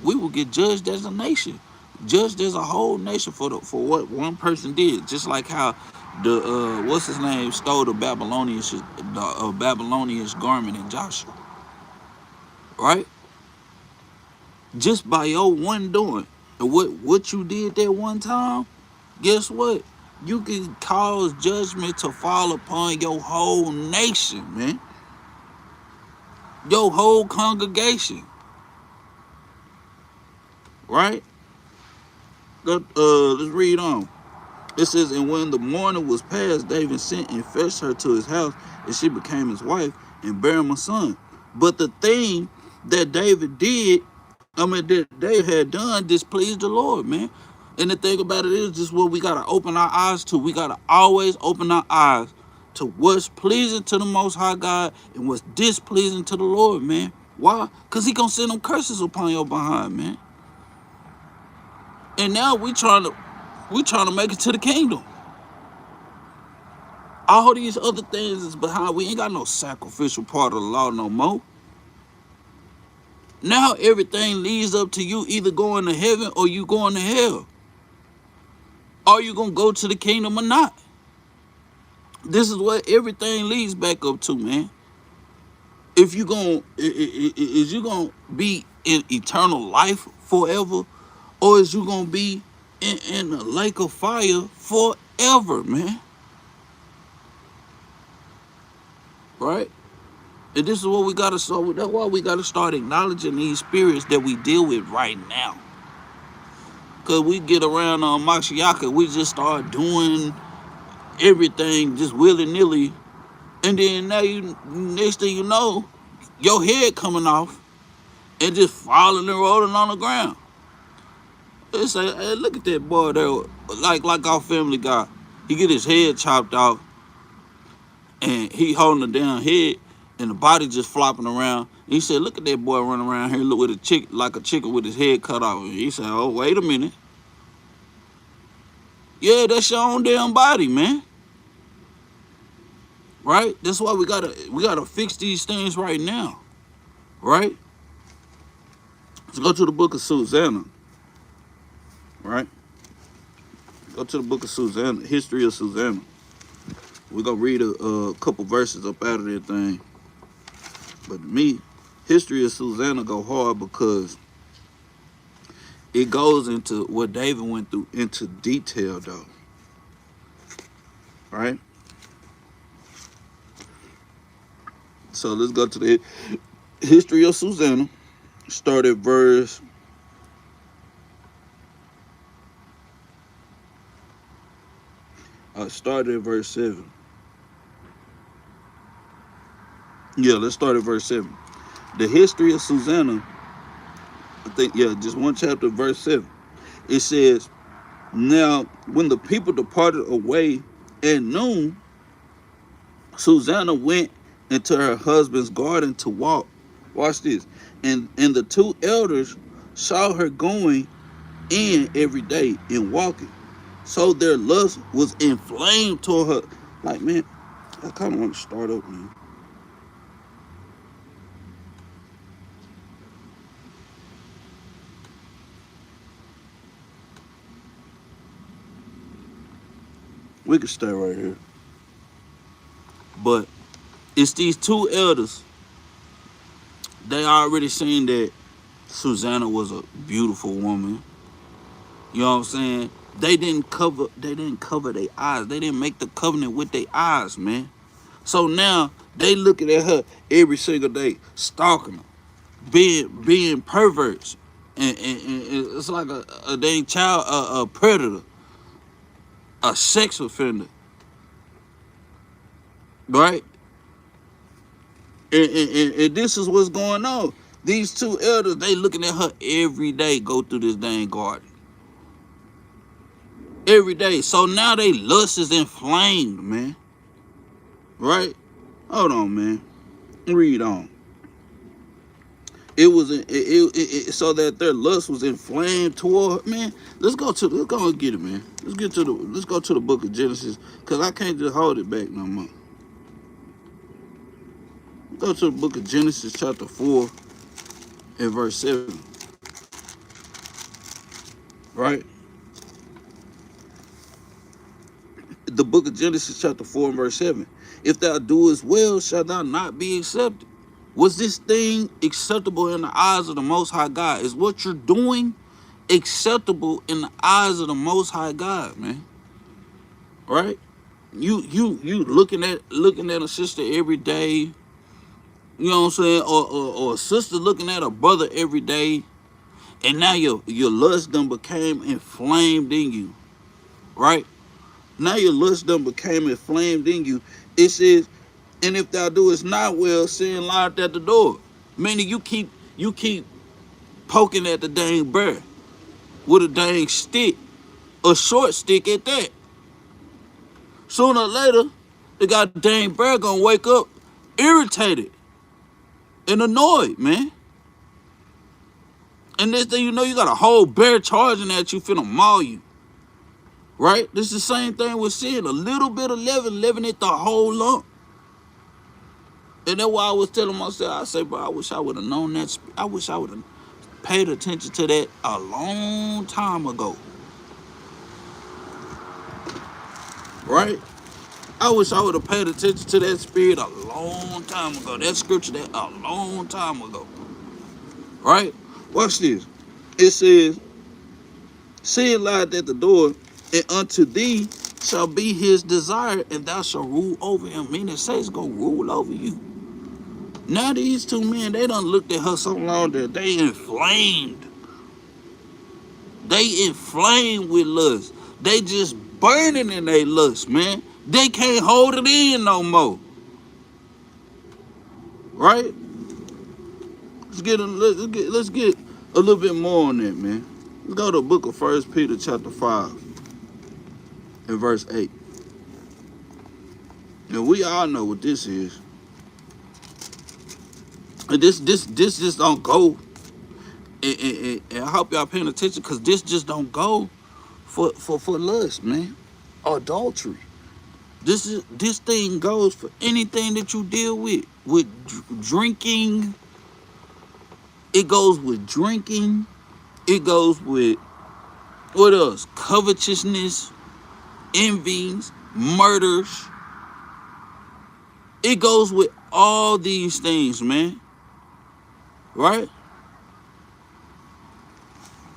we would get judged as a nation. Judged as a whole nation for what one person did. Just like how the, what's his name, stole the Babylonians garment in Joshua. Right? Just by your one doing. And what you did that one time, guess what? You can cause judgment to fall upon your whole nation, man. Your whole congregation. Right? Let's read on. It says, and when the morning was past, David sent and fetched her to his house, and she became his wife, and bare him a son. But the thing that David did, that David had done, displeased the Lord, man. And the thing about it is, just what we got to open our eyes to. We got to always open our eyes to what's pleasing to the Most High God and what's displeasing to the Lord, man. Why? Because he going to send them curses upon your behind, man. And now we trying to make it to the kingdom. All these other things is behind. We ain't got no sacrificial part of the law no more. Now everything leads up to you either going to heaven or you going to hell. Are you going to go to the kingdom or not? This is what everything leads back up to, man. If you going is you going to be in eternal life forever, or is you going to be in a lake of fire forever, man? Right? And this is what we got to start with. That's why we got to start acknowledging these spirits that we deal with right now. Because we get around on Mashiach, we just start doing everything just willy-nilly. And then now next thing you know, your head coming off and just falling and rolling on the ground. They say, hey, look at that boy there, like our Family Guy. He get his head chopped off and he holding the damn head and the body just flopping around. He said, look at that boy running around here with like a chicken with his head cut off. And he said, oh, wait a minute. Yeah, that's your own damn body, man. Right? That's why we gotta fix these things right now. Right? Let's go to the book of Susanna. Right? Go to the book of Susanna, history of Susanna. We're gonna read a couple verses up out of that thing. But to me, history of Susanna go hard because it goes into what David went through into detail, though. Right? So let's go to the history of Susanna. Start at verse 7. Yeah, let's start at verse 7. The history of Susanna, I think, just one chapter, verse 7. It says, now, when the people departed away at noon, Susanna went into her husband's garden to walk, Watch this. And the two elders saw her going in every day and walking. So their lust was inflamed toward her. Like, man, I kind of want to start up, man. We could stay right here. But it's these two elders. They already seen that Susanna was a beautiful woman. You know what I'm saying? They didn't cover their eyes. They didn't make the covenant with their eyes, man. So now they looking at her every single day, stalking her, being perverts. And it's like a dang child, a predator, a sex offender. Right? And this is what's going on. These two elders, they looking at her every day go through this dang garden. Every day. So now they lust is inflamed, man. Right? Hold on, man. Read on. It was so that their lust was inflamed toward, man. Let's go and get it, man. Let's go to the book of Genesis, because I can't just hold it back no more. Go to the book of Genesis chapter 4 and verse 7. Right? The book of Genesis chapter 4 and verse 7. If thou doest well, shalt thou not be accepted. Was this thing acceptable in the eyes of the Most High God? Is what you're doing acceptable in the eyes of the Most High God, man? Right? You looking at a sister every day, you know what I'm saying, or a sister looking at a brother every day, and now your lust done became inflamed in you, right? Now your lust done became inflamed in you. It says, and if thou doest not well, sin lieth at the door. Meaning you keep poking at the dang bear with a dang stick, a short stick at that. Sooner or later, the goddamn bear gonna wake up irritated and annoyed, man. And next thing you know, you got a whole bear charging at you, finna maul you. Right? This is the same thing with sin. A little bit of leaven it the whole lump. And that's why I was telling myself, I say, bro, I wish I would have known that. I wish I would have paid attention to that a long time ago. Right? I wish I would have paid attention to that spirit a long time ago. That scripture that a long time ago. Right? Watch this. It says, sin lieth at the door, and unto thee shall be his desire, and thou shalt rule over him. Meaning, say it's gonna rule over you. Now these two men, they done looked at her so long that they inflamed. They inflamed with lust. They just burning in their lust, man. They can't hold it in no more. Right? Let's get a little bit more on that, man. Let's go to the book of 1 Peter chapter 5 and verse 8. Now we all know what this is. And this just don't go. And I hope y'all paying attention, because this just don't go for lust, man. Adultery. This thing goes for anything that you deal with drinking. It goes with drinking. It goes with, what else? Covetousness, envies, murders. It goes with all these things, man. Right?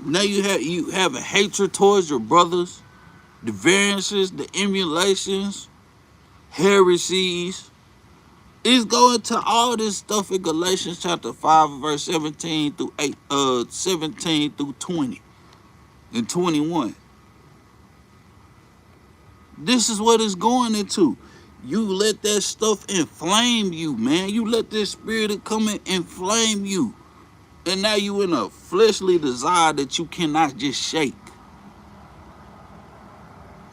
Now you have a hatred towards your brothers, the variances, the emulations, heresies. It's going to all this stuff in Galatians chapter 5, verse 17 through 17 through 20 and 21. This is what it's going into. You let that stuff inflame you, man. You let this spirit come and inflame you. And now you in a fleshly desire that you cannot just shake.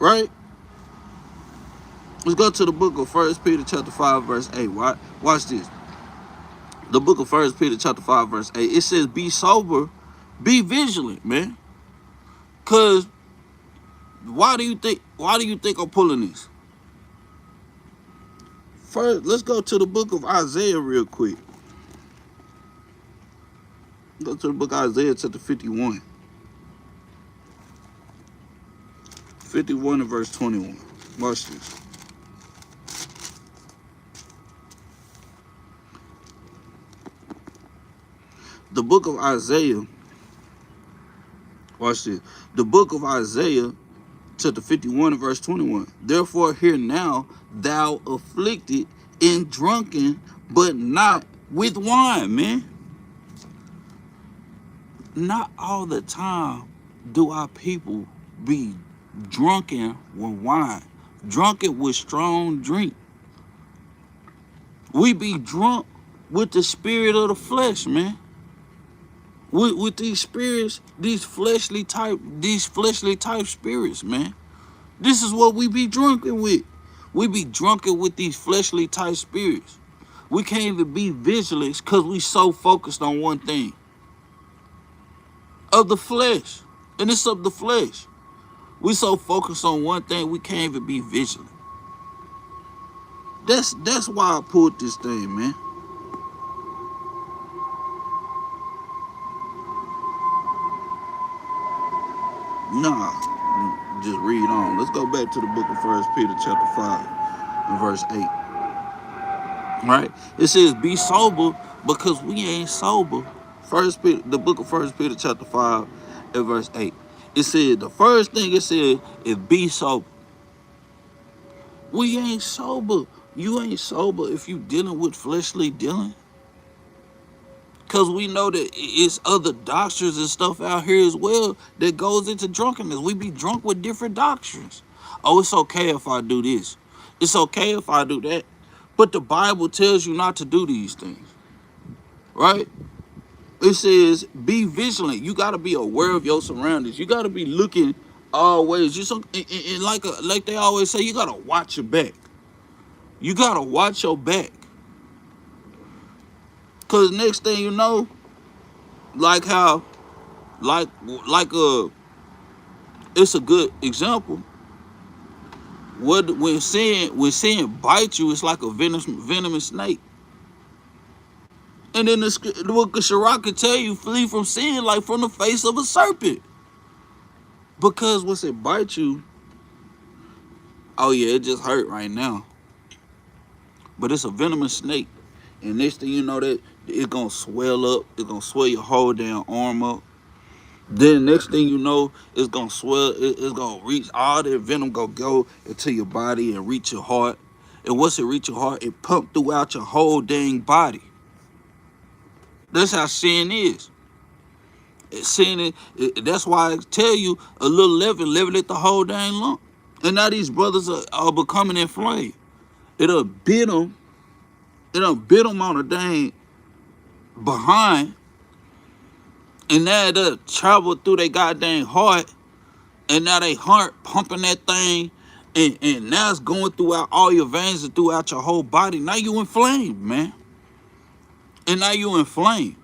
Right? Let's go to the book of 1 Peter chapter 5, verse 8. Watch this. The book of 1 Peter chapter 5 verse 8. It says, be sober, be vigilant, man. Cause why do you think I'm pulling this? First, let's go to the book of Isaiah real quick. Go to the book of Isaiah chapter 51. 51 and verse 21. Watch this. The book of Isaiah. Watch this. The book of Isaiah chapter 51 and verse 21. Therefore hear now, thou afflicted and drunken, but not with wine, man. Not all the time do our people be drunken with wine, drunken with strong drink. We be drunk with the spirit of the flesh, man. With these spirits, these fleshly type spirits, man. This is what we be drunken with. We be drunken with these fleshly type spirits. We can't even be vigilant because we so focused on one thing. Of the flesh. And it's of the flesh. We so focused on one thing, we can't even be vigilant. That's why I pulled this thing, man. Nah, just read on. Let's go back to the book of 1 Peter chapter 5 and verse 8. Right? It says, be sober because we ain't sober. The book of 1 Peter chapter 5 and verse 8. It said, the first thing it said is be sober. We ain't sober. You ain't sober if you dealing with fleshly dealing. Because we know that it's other doctrines and stuff out here as well that goes into drunkenness. We be drunk with different doctrines. Oh, it's okay if I do this. It's okay if I do that. But the Bible tells you not to do these things. Right? It says, be vigilant. You got to be aware of your surroundings. You got to be looking always. And like they always say, you got to watch your back. You got to watch your back. Because next thing you know, it's a good example. When sin bites you, it's like a venomous snake. And then the book of Sirach can tell you, flee from sin like from the face of a serpent. Because once it bites you, oh yeah, it just hurt right now. But it's a venomous snake. And next thing you know, that it's going to swell up. It's going to swell your whole damn arm up. Then next thing you know, it's going to swell. It's going to reach, all that venom going to go into your body and reach your heart. And once it reach your heart, it pump throughout your whole dang body. That's how sin is. That's why I tell you, a little leaven it the whole dang lump. And now these brothers are becoming inflamed. It'll bit them. It'll bit them on the dang behind. And now it'll travel through their goddamn heart. And now they heart pumping that thing. And now it's going throughout all your veins and throughout your whole body. Now you inflamed, man. And now you inflamed.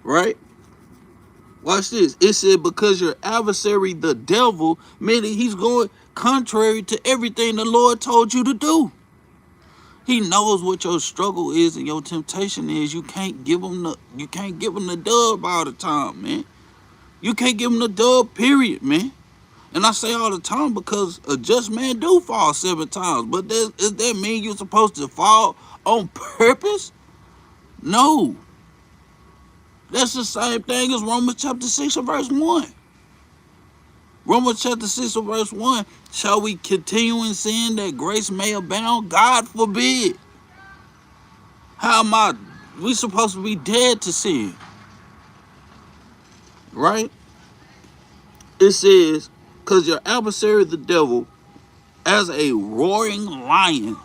Right? Watch this. It said, because your adversary, the devil, meaning he's going contrary to everything the Lord told you to do. He knows what your struggle is and your temptation is. You can't give him the dub all the time, man. You can't give him the dub, period, man. And I say all the time because a just man do fall 7 times. But does that mean you're supposed to fall on purpose? No. That's the same thing as Romans chapter 6 and verse 1. Romans chapter 6 and verse 1. Shall we continue in sin that grace may abound? God forbid. We supposed to be dead to sin? Right? It says, because your adversary the devil, as a roaring lion,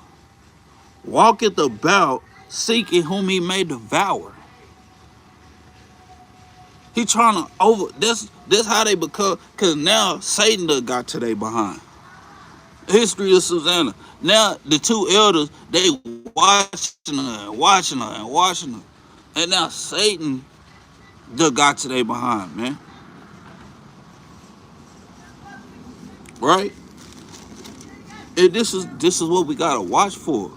walketh about, seeking whom he may devour. He trying to that's how they become, because now Satan done got to their behind. History of Susanna. Now the two elders, they watching her and watching her and watching her. And now Satan just got to their behind, man. Right? And this is what we gotta watch for.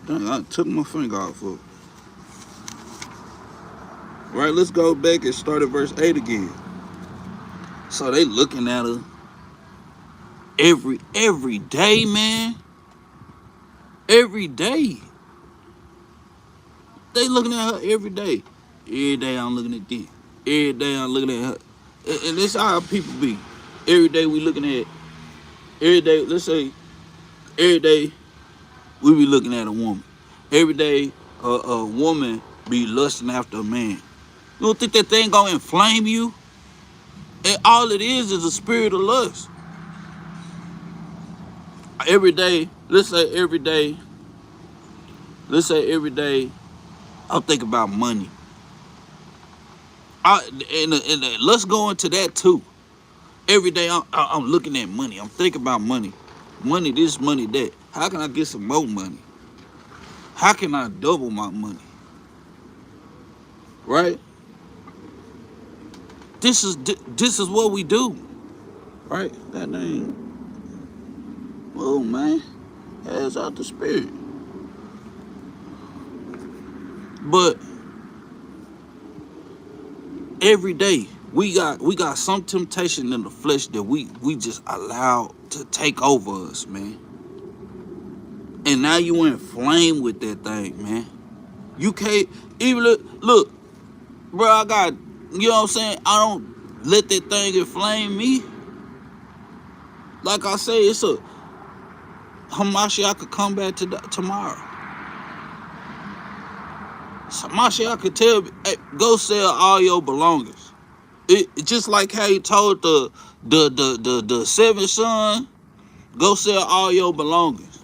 Dang, I took my finger off for it. Right, let's go back and start at verse 8 again. So they looking at her every day, man. Every day. They looking at her every day. Every day I'm looking at this. Every day I'm looking at her. And this how people be. Every day we looking at, every day, let's say, every day we be looking at a woman. Every day a woman be lusting after a man. You don't think that thing gonna inflame you? And all it is a spirit of lust. Every day, let's say every day I'm thinking about money. And let's go into that too. Every day I'm looking at money. I'm thinking about money. Money this, money that. How can I get some more money? How can I double my money? Right? This is what we do. Right? That name. Oh man. Has out the spirit. But every day we got some temptation in the flesh that we just allow to take over us, man. And now you inflamed with that thing, man. You can't even look, bro, I got, you know what I'm saying? I don't let that thing inflame me. Like I say, it's a Hamashiach could come back tomorrow. Hamashiach could tell me, hey, go sell all your belongings. It just like how he told the seventh son, go sell all your belongings.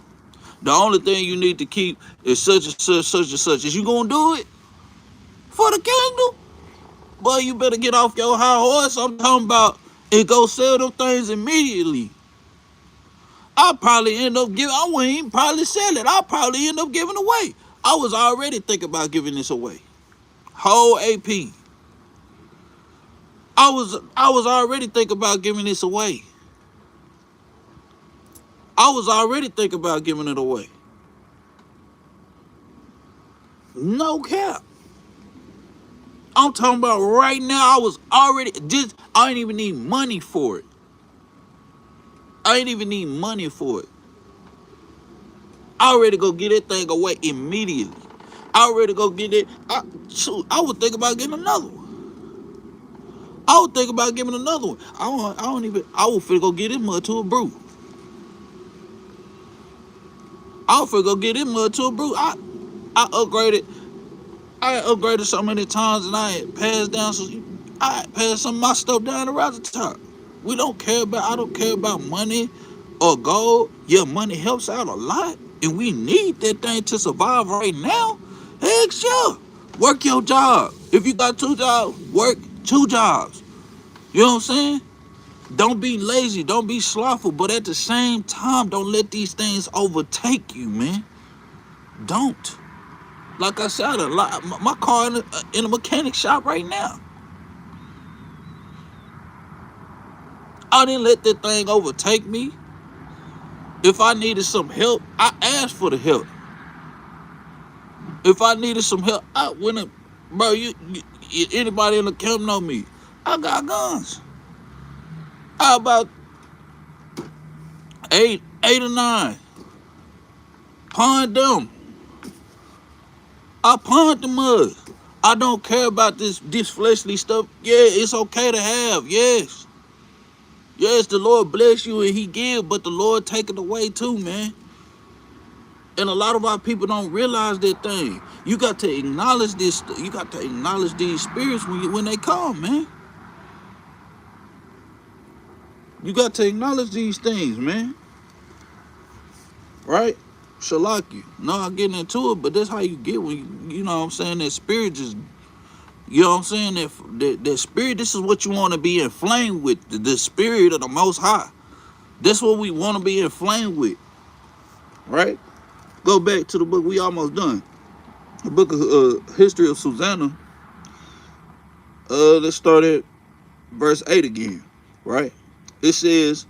The only thing you need to keep is such and such, such and such. Is you gonna do it for the kingdom? Boy, you better get off your high horse. I'm talking about and go sell them things immediately. I wouldn't even probably sell it. I'll probably end up giving away. I was already thinking about giving this away. Whole AP. I was already thinking about giving this away. I was already thinking about giving it away. No cap. I'm talking about right now. I ain't even need money for it. I ain't even need money for it. I already go get that thing away immediately. I already go get it. I would think about getting another one. I would think about giving another one. I would finna go get this mud to a brew. I would finna go get this mud to a brew. I upgraded so many times and I had passed some of my stuff down the router top. I don't care about money or gold. Yeah, money helps out a lot. And we need that thing to survive right now. Heck sure. Work your job. If you got 2 jobs, work 2 jobs. You know what I'm saying? Don't be lazy. Don't be slothful. But at the same time, don't let these things overtake you, man. Don't. Like I said, my car in a mechanic shop right now. I didn't let that thing overtake me. If I needed some help, I asked for the help. If I needed some help, I went up. Bro, anybody in the camp know me. I got guns. I about 8 or 9. Pawned them. I pawned the mud. I don't care about this fleshly stuff. Yeah, it's okay to have. Yes. Yes, the Lord bless you and he give, but the Lord take it away too, man. And a lot of our people don't realize that thing. You got to acknowledge this. You got to acknowledge these spirits when they come, man. You got to acknowledge these things, man. Right? Shalaki. No, I'm getting into it, but that's how you get when you know what I'm saying, that spirit just, you know what I'm saying, that spirit, this is what you want to be inflamed with, the spirit of the Most High. This what we want to be inflamed with, right? Go back to the book. We almost done. The book of History of Susanna. Let's start at verse 8 again, right? It says,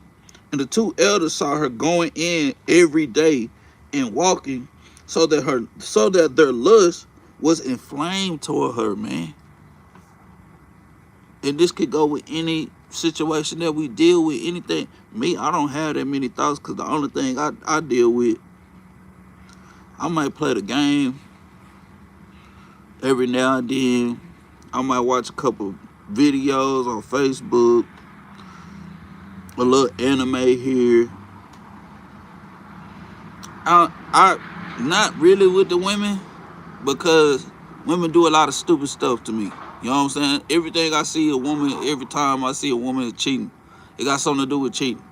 and the two elders saw her going in every day and walking, so that their lust was inflamed toward her, man. And this could go with any situation that we deal with, anything. Me, I don't have that many thoughts, because the only thing I deal with, I might play the game every now and then. I might watch a couple videos on Facebook, a little anime here. I not really with the women, because women do a lot of stupid stuff to me. You know what I'm saying? Everything I see a woman, every time I see a woman is cheating, it got something to do with cheating.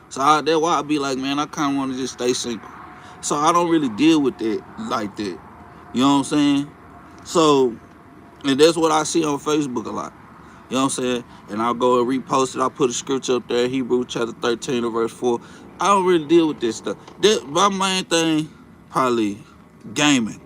So that's why I be like, man, I kind of want to just stay single. So I don't really deal with that like that. You know what I'm saying? So, and that's what I see on Facebook a lot. You know what I'm saying? And I'll go and repost it. I'll put a scripture up there, Hebrews chapter 13 or verse 4. I don't really deal with this stuff. My main thing, probably gaming.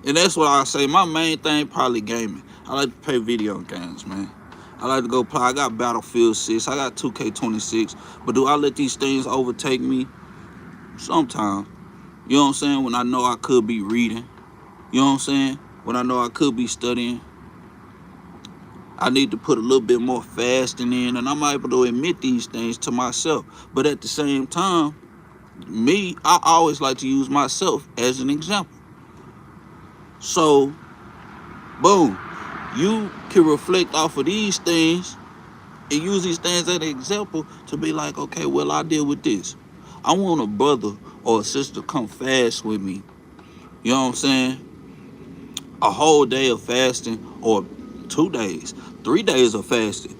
And that's what I say. My main thing, probably gaming. I like to play video games, man. I like to go play. I got Battlefield 6. I got 2K26. But do I let these things overtake me? Sometimes. You know what I'm saying? When I know I could be reading. You know what I'm saying? When I know I could be studying. I need to put a little bit more fasting in, and I'm able to admit these things to myself. But at the same time, me, I always like to use myself as an example. So, boom, you can reflect off of these things and use these things as an example to be like, okay, well, I deal with this. I want a brother or a sister to come fast with me. You know what I'm saying? A whole day of fasting, or 2 days, 3 days of fasting.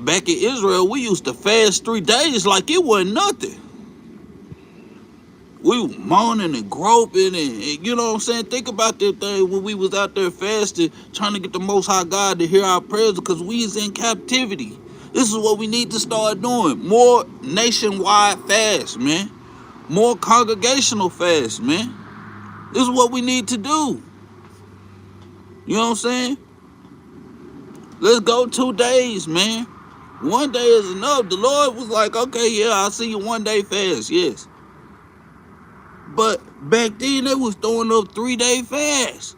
Back in Israel, we used to fast 3 days like it wasn't nothing. We were moaning and groping, and you know what I'm saying? Think about that thing when we was out there fasting, trying to get the Most High God to hear our prayers, because we is in captivity. This is what we need to start doing. More nationwide fast, man. More congregational fast, man. This is what we need to do. You know what I'm saying? Let's go 2 days, man. 1 day is enough. The Lord was like, okay, yeah, I'll see you 1 day fast, yes. But back then, they was throwing up 3-day fast.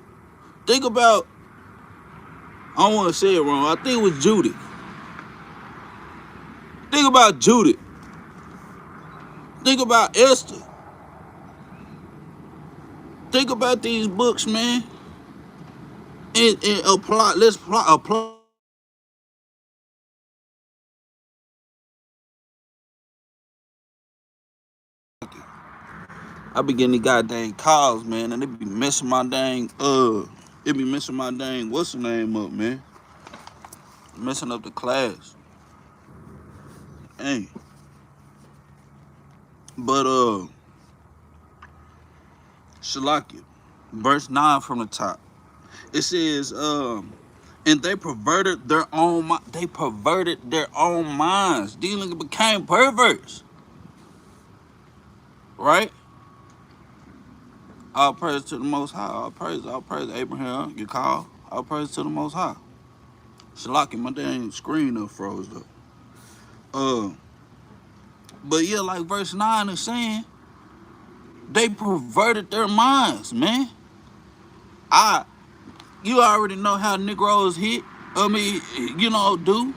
Think about, I don't want to say it wrong, I think it was Judith. Think about Judith. Think about Esther. Think about these books, man. And apply, apply. I be getting these goddamn calls, man, and they be messing my dang, what's the name up, man? Messing up the class. Hey. But, Shalakia, verse 9 from the top. It says, and they perverted their own minds. These niggas became perverts. Right? All praise to the Most High. All praise Abraham, you call. All praise to the Most High. Shalakia, my dang screen up froze up. But yeah, like verse 9 is saying, they perverted their minds, man. You already know how Negroes hit. Do.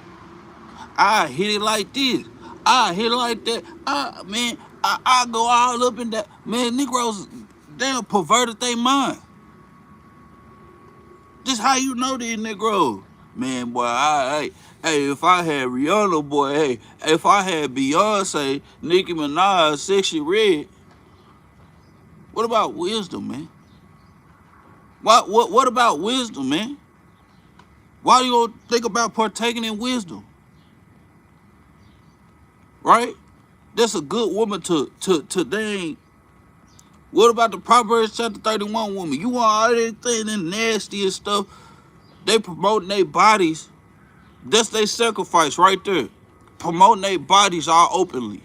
I hit it like this. I hit it like that. I go all up in that. Man, Negroes, they perverted their mind. This how you know these Negroes. Man, boy, hey, if I had Rihanna, boy, hey, if I had Beyonce, Nicki Minaj, Sexy Red, what about wisdom, man? What about wisdom, man? Why do you think about partaking in wisdom? Right? That's a good woman to dang. What about the Proverbs chapter 31 woman? You want all that thing and nasty and stuff. They promoting their bodies. That's their sacrifice right there. promoting their bodies all openly.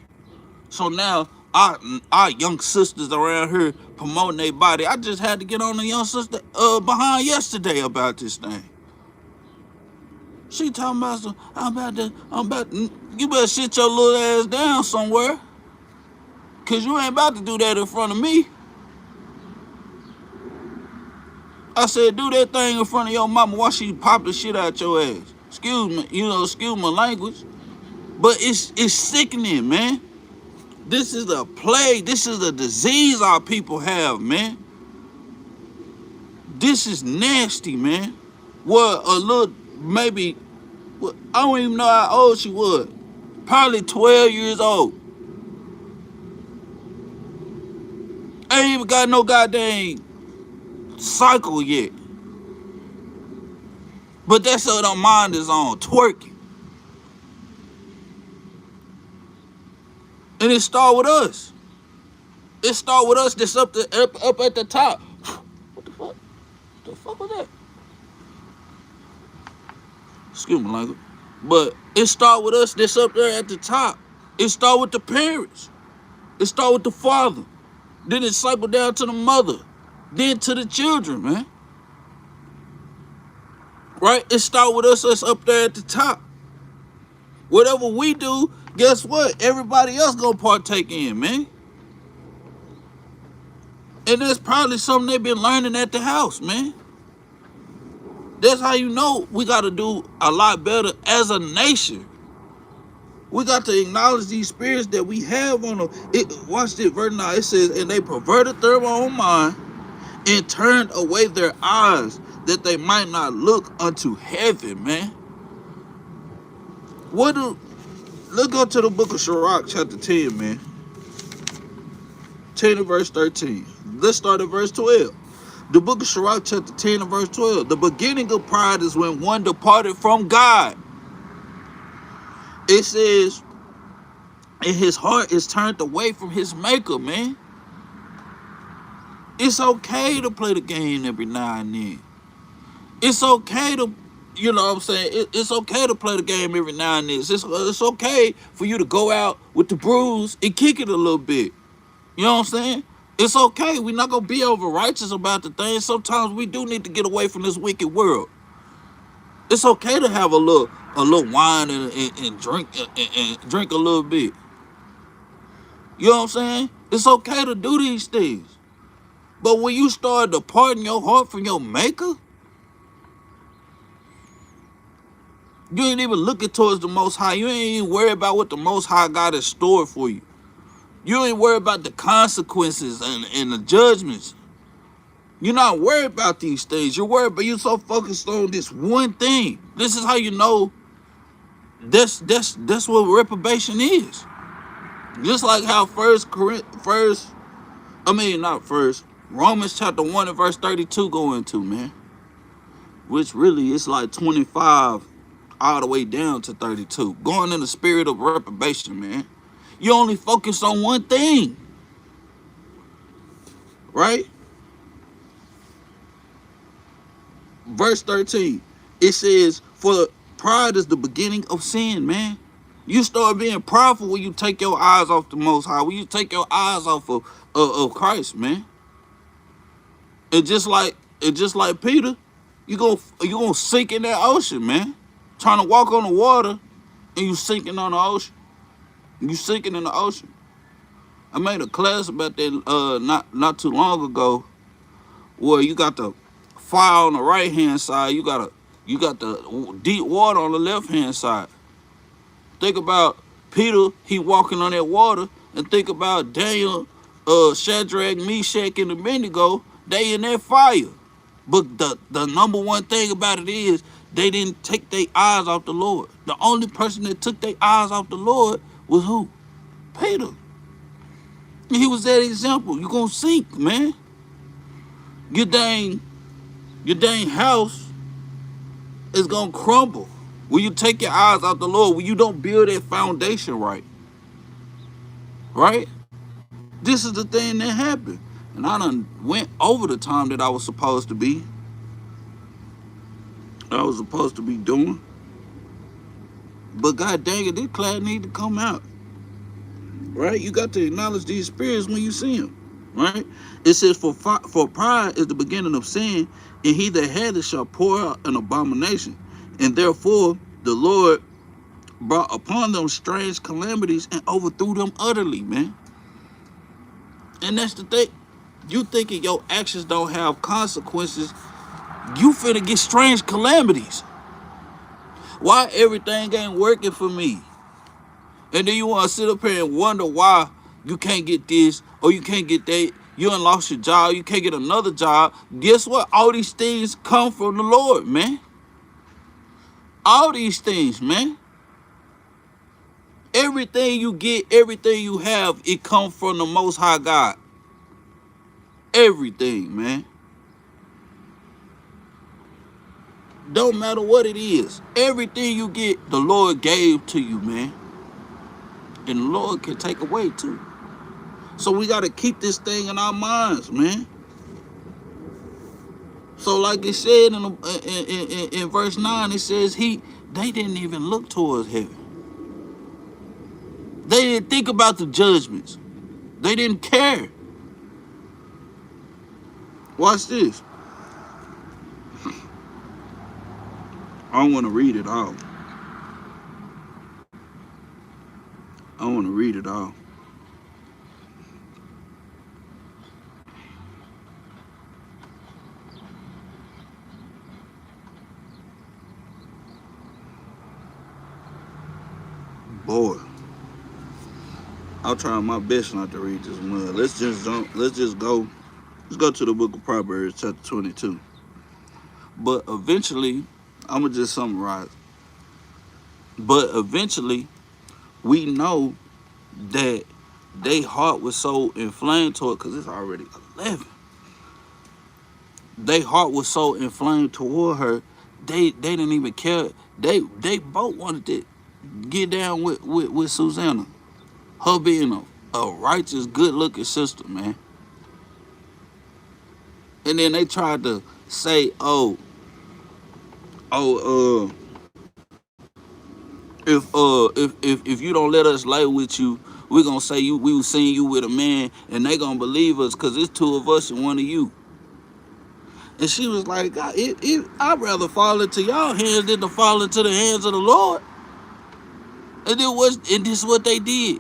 So now our young sisters around here promoting their body. I just had to get on the young sister behind yesterday about this thing. She talking about some, you better sit your little ass down somewhere. Cause you ain't about to do that in front of me. I said, do that thing in front of your mama while she pop the shit out your ass. Excuse me, excuse my language. But it's sickening, man. This is a plague. This is a disease our people have, man. This is nasty, man. Well, a little, maybe, well, I don't even know how old she was. Probably 12 years old. Ain't even got no goddamn cycle yet. But that's what our mind is on, twerking. And it start with us. It start with us that's up at the top. What the fuck? What the fuck was that? Excuse me, language. But it start with us that's up there at the top. It start with the parents. It start with the father. Then it cycle down to the mother. Then to the children, man. Right? It start with us up there at the top. Whatever we do, guess what? Everybody else gonna partake in, man. And that's probably something they've been learning at the house, man. That's how you know we got to do a lot better as a nation. We got to acknowledge these spirits that we have on them. Watch this, verse 9. It says, and they perverted their own mind and turned away their eyes that they might not look unto heaven, man. Let's go to the book of Sirach, chapter 10, man. 10 and verse 13. Let's start at verse 12. The book of Sirach, chapter 10 and verse 12. The beginning of pride is when one departed from God. It says, and his heart is turned away from his maker, man. It's okay to play the game every now and then. It's okay to, you know what I'm saying? It's okay to play the game every now and then. It's okay for you to go out with the bruise and kick it a little bit. You know what I'm saying? It's okay. We're not going to be over righteous about the things. Sometimes we do need to get away from this wicked world. It's okay to have a little wine and drink and drink a little bit. You know what I'm saying? It's okay to do these things. But when you start departing your heart from your maker, you ain't even looking towards the Most High. You ain't even worried about what the Most High got in store for you. You ain't worried about the consequences and the judgments. You're not worried about these things. You're worried, but you're so focused on this one thing. This is how you know that's what reprobation is. Just like how Romans chapter 1 and verse 32 go into, man. Which really is like 25 all the way down to 32. Going in the spirit of reprobation, man. You only focus on one thing. Right? Verse 13. It says, for pride is the beginning of sin, man. You start being prideful when you take your eyes off the Most High. When you take your eyes off of Christ, man. And just like Peter, you gonna sink in that ocean, man. Trying to walk on the water, and you sinking on the ocean. You sinking in the ocean. I made a class about that not too long ago, where you got the fire on the right hand side, you got the deep water on the left hand side. Think about Peter, he walking on that water, and think about Daniel, Shadrach, Meshach, and Abednego, they in that fire. But the number one thing about it is they didn't take their eyes off the Lord. The only person that took their eyes off the Lord was who? Peter. He was that example. You're gonna sink, man. Your dang house is gonna crumble when you take your eyes off the Lord, when you don't build that foundation right. Right? This is the thing that happened. And I done went over the time that I was supposed to be doing. But god dang it, this class need to come out. Right? You got to acknowledge these spirits when you see them. Right? It says, for pride is the beginning of sin, and he that had it shall pour out an abomination. And therefore the Lord brought upon them strange calamities and overthrew them utterly, man. And that's the thing. You thinking your actions don't have consequences, you finna get strange calamities. Why everything ain't working for me? And then you want to sit up here and wonder why you can't get this or you can't get that. You done lost your job. You can't get another job. Guess what? All these things come from the Lord, man. All these things, man. Everything you get, everything you have, it comes from the Most High God. Everything, man. Don't matter what it is. Everything you get, the Lord gave to you, man. And the Lord can take away too. So we got to keep this thing in our minds, man. So like it said in verse 9, it says they didn't even look towards heaven. They didn't think about the judgments. They didn't care. Watch this. I don't want to read it all. I want to read it all. Boy, I'll try my best not to read this mud. Let's just go. Let's go to the book of Proverbs, chapter 22. But eventually, I'm gonna just summarize. But eventually, we know that their heart was so inflamed toward, because it's already 11. Their heart was so inflamed toward her, they didn't even care. They both wanted to get down with Susanna. Her being a righteous, good-looking sister, man. And then they tried to say, if you don't let us lay with you, we're gonna say we was seeing you with a man, and they gonna believe us because it's two of us and one of you. And she was like, God, I'd rather fall into y'all hands than to fall into the hands of the Lord. And this is what they did.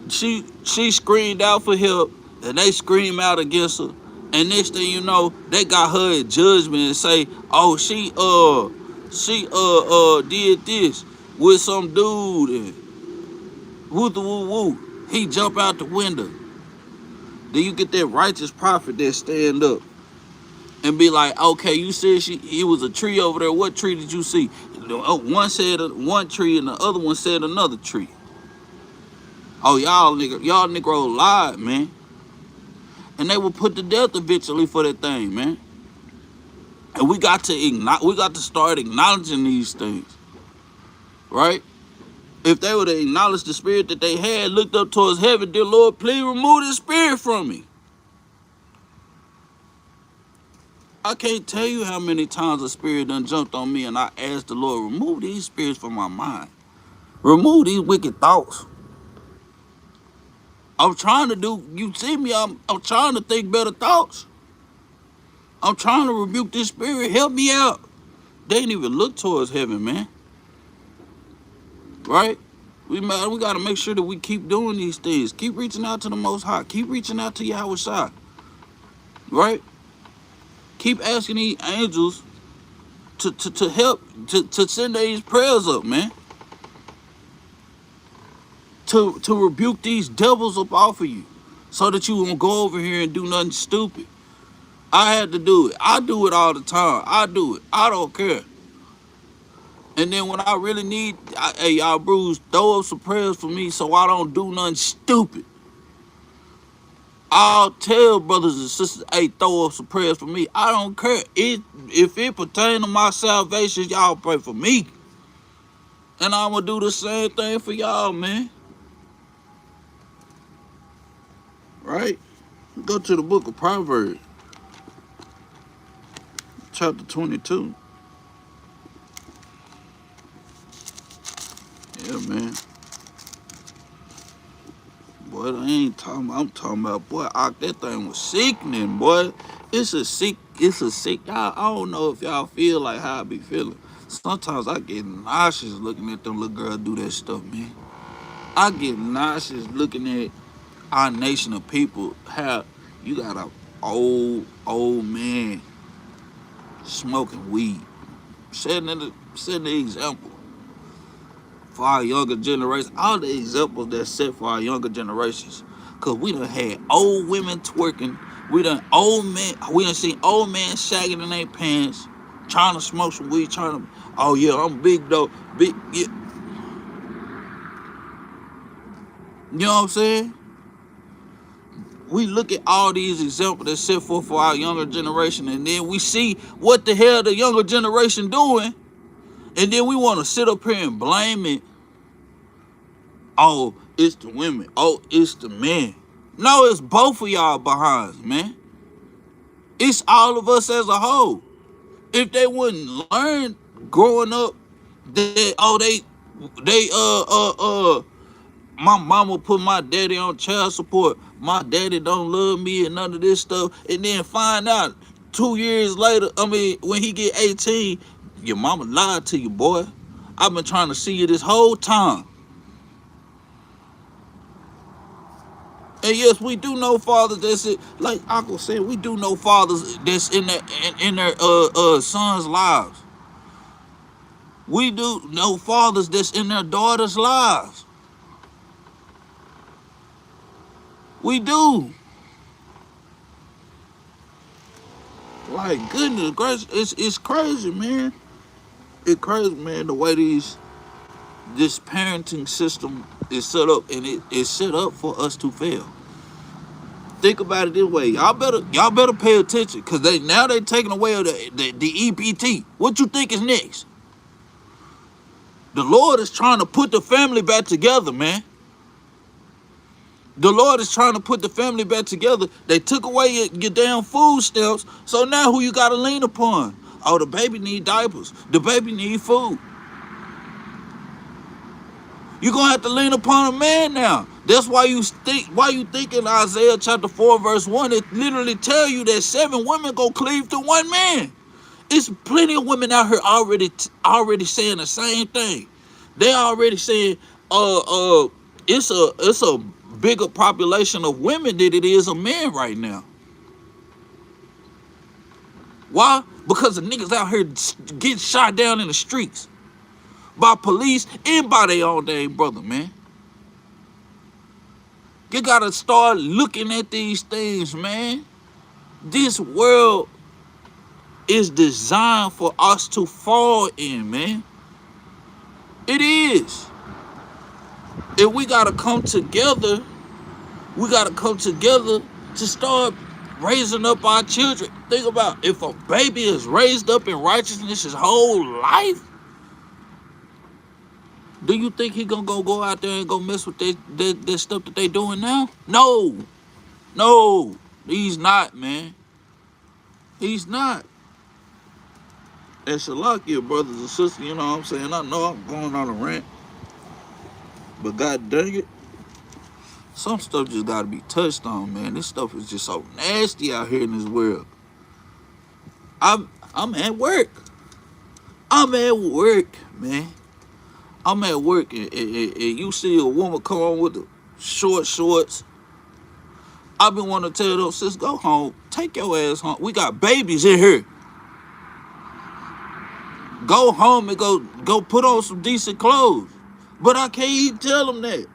She screamed out for help, and they screamed out against her. And next thing you know, they got her in judgment and say, oh, she did this with some dude and woo. He jump out the window. Then you get that righteous prophet that stand up and be like, okay, you said he was a tree over there. What tree did you see? One said one tree and the other one said another tree. Oh, y'all Negro lied, man. And they were put to death eventually for that thing, man. And we got to start acknowledging these things, right? If they would have acknowledged the spirit that they had, looked up towards heaven, dear Lord, please remove this spirit from me. I can't tell you how many times a spirit done jumped on me and I asked the Lord, remove these spirits from my mind. Remove these wicked thoughts. I'm trying to do, you see me, I'm trying to think better thoughts. I'm trying to rebuke this spirit. Help me out. They didn't even look towards heaven, man. Right? We got to make sure that we keep doing these things. Keep reaching out to the Most High. Keep reaching out to Yahweh Shai. Right? Keep asking these angels to help, to send these prayers up, man. To rebuke these devils up off of you. So that you won't go over here and do nothing stupid. I had to do it. I do it all the time. I do it. I don't care. And then when I really need, hey, y'all Bruce, throw up some prayers for me so I don't do nothing stupid. I'll tell brothers and sisters, hey, throw up some prayers for me. I don't care. If it pertains to my salvation, y'all pray for me. And I'm going to do the same thing for y'all, man. Right? Go to the book of Proverbs, chapter 22. man. Boy, I ain't talking about, I'm talking about, boy, that thing was sickening, boy. It's a sick, I don't know if y'all feel like how I be feeling. Sometimes I get nauseous looking at them little girls do that stuff, man. I get nauseous looking at our nation of people, how you got a old man smoking weed. Setting the example for our younger generation. All the examples that's set for our younger generations. Cause we done had old women twerking. We done seen old men shagging in their pants, trying to smoke some weed, oh yeah, I'm big though. Big, yeah. You know what I'm saying? We look at all these examples that's set forth for our younger generation, and then we see what the hell the younger generation doing, and then we want to sit up here and blame it. Oh, it's the women. Oh, it's the men. No, it's both of y'all behinds, man. It's all of us as a whole. If they wouldn't learn growing up that, my mama put my daddy on child support, my daddy don't love me and none of this stuff, and then find out 2 years later, when he get 18, your mama lied to you, boy. I've been trying to see you this whole time. And yes, we do know fathers that's it. Like Uncle said, we do know fathers that's in their sons' lives. We do know fathers that's in their daughters' lives. We do. Like, goodness gracious, it's crazy, man. It's crazy, man, the way this parenting system is set up, and it is set up for us to fail. Think about it this way. Y'all better pay attention, because they taking away the EPT. What you think is next? The Lord is trying to put the family back together, man. The Lord is trying to put the family back together. They took away your damn food stamps, so now who you got to lean upon? Oh, the baby need diapers. The baby need food. You're going to have to lean upon a man now. That's why you think in Isaiah chapter 4, verse 1, it literally tell you that 7 women go cleave to 1 man. It's plenty of women out here already saying the same thing. They already saying, it's a bigger population of women than it is of men right now. Why? Because the niggas out here getting shot down in the streets by police and by their own damn brother, man. You gotta start looking at these things, man. This world is designed for us to fall in, man. It is. And we gotta come together. We gotta come together to start raising up our children. Think about, if a baby is raised up in righteousness his whole life, do you think he gonna go out there and go mess with that stuff that they doing now? No, he's not, man. He's not. And Shalakia, brothers and sisters, you know what I'm saying? I know I'm going on a rant, but god dang it, some stuff just gotta be touched on, man. This stuff is just so nasty out here in this world. I'm at work. Man. I'm at work, and you see a woman come on with the short shorts. I've been wanting to tell those sisters, go home. Take your ass home. We got babies in here. Go home and go put on some decent clothes. But I can't even tell them that.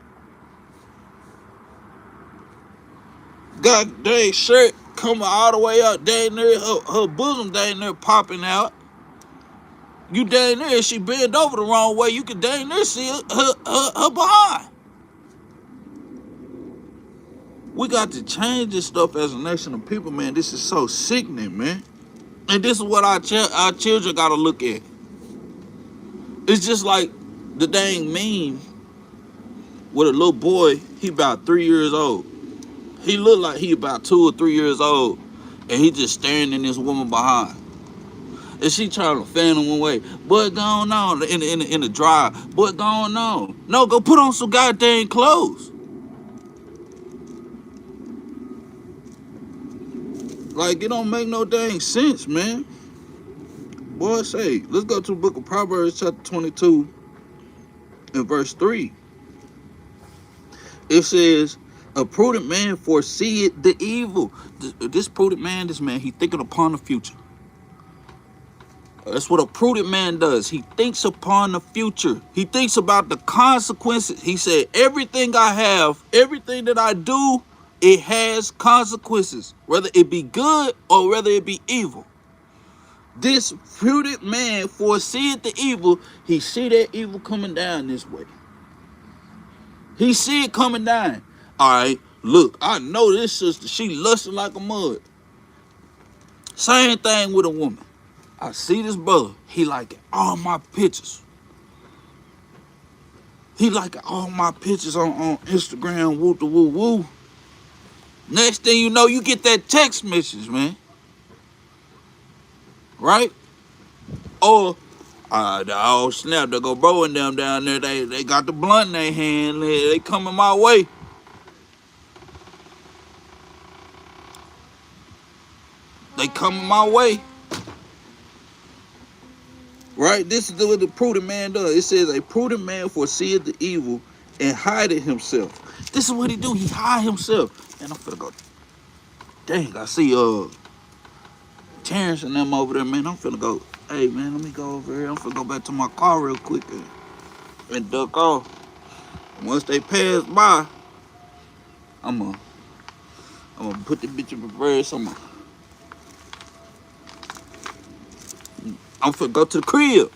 God dang shirt coming all the way out, dang near her bosom dang near popping out. You dang near, she bend over the wrong way, you can dang near see her behind. We got to change this stuff as a nation of people, man. This is so sickening, man. And this is what our children got to look at. It's just like the dang meme with a little boy, he about 3 years old. He look like he about 2 or 3 years old, and he just staring in this woman behind. And she trying to fan him away. Boy, going on in the drive. Boy, going on. No, go put on some goddamn clothes. Like, it don't make no dang sense, man. Boy, say, let's go to the book of Proverbs chapter 22 and verse 3. It says, a prudent man foreseeth the evil. This prudent man, he thinking upon the future. That's what a prudent man does. He thinks upon the future. He thinks about the consequences. He said, everything I have, everything that I do, it has consequences, whether it be good or whether it be evil. This prudent man foreseeth the evil. He see that evil coming down this way. He see it coming down. All right, look, I know this sister, she lusting like a mud. Same thing with a woman. I see this brother, he liking all my pictures. He liking all my pictures on Instagram, woo to woo woo. Next thing you know, you get that text message, man. Right? Or, oh snap, they go bro and them down there, they got the blunt in their hand, they coming my way. They coming my way. Right? This is what the prudent man does. It says, a prudent man foreseeth the evil and hideth himself. This is what he do. He hide himself. And I'm finna go. Dang, I see Terrence and them over there, man. I'm finna go. Hey, man, let me go over here. I'm finna go back to my car real quick and duck off. Once they pass by, I'm gonna put the bitch in reverse. I'm finna go to the crib.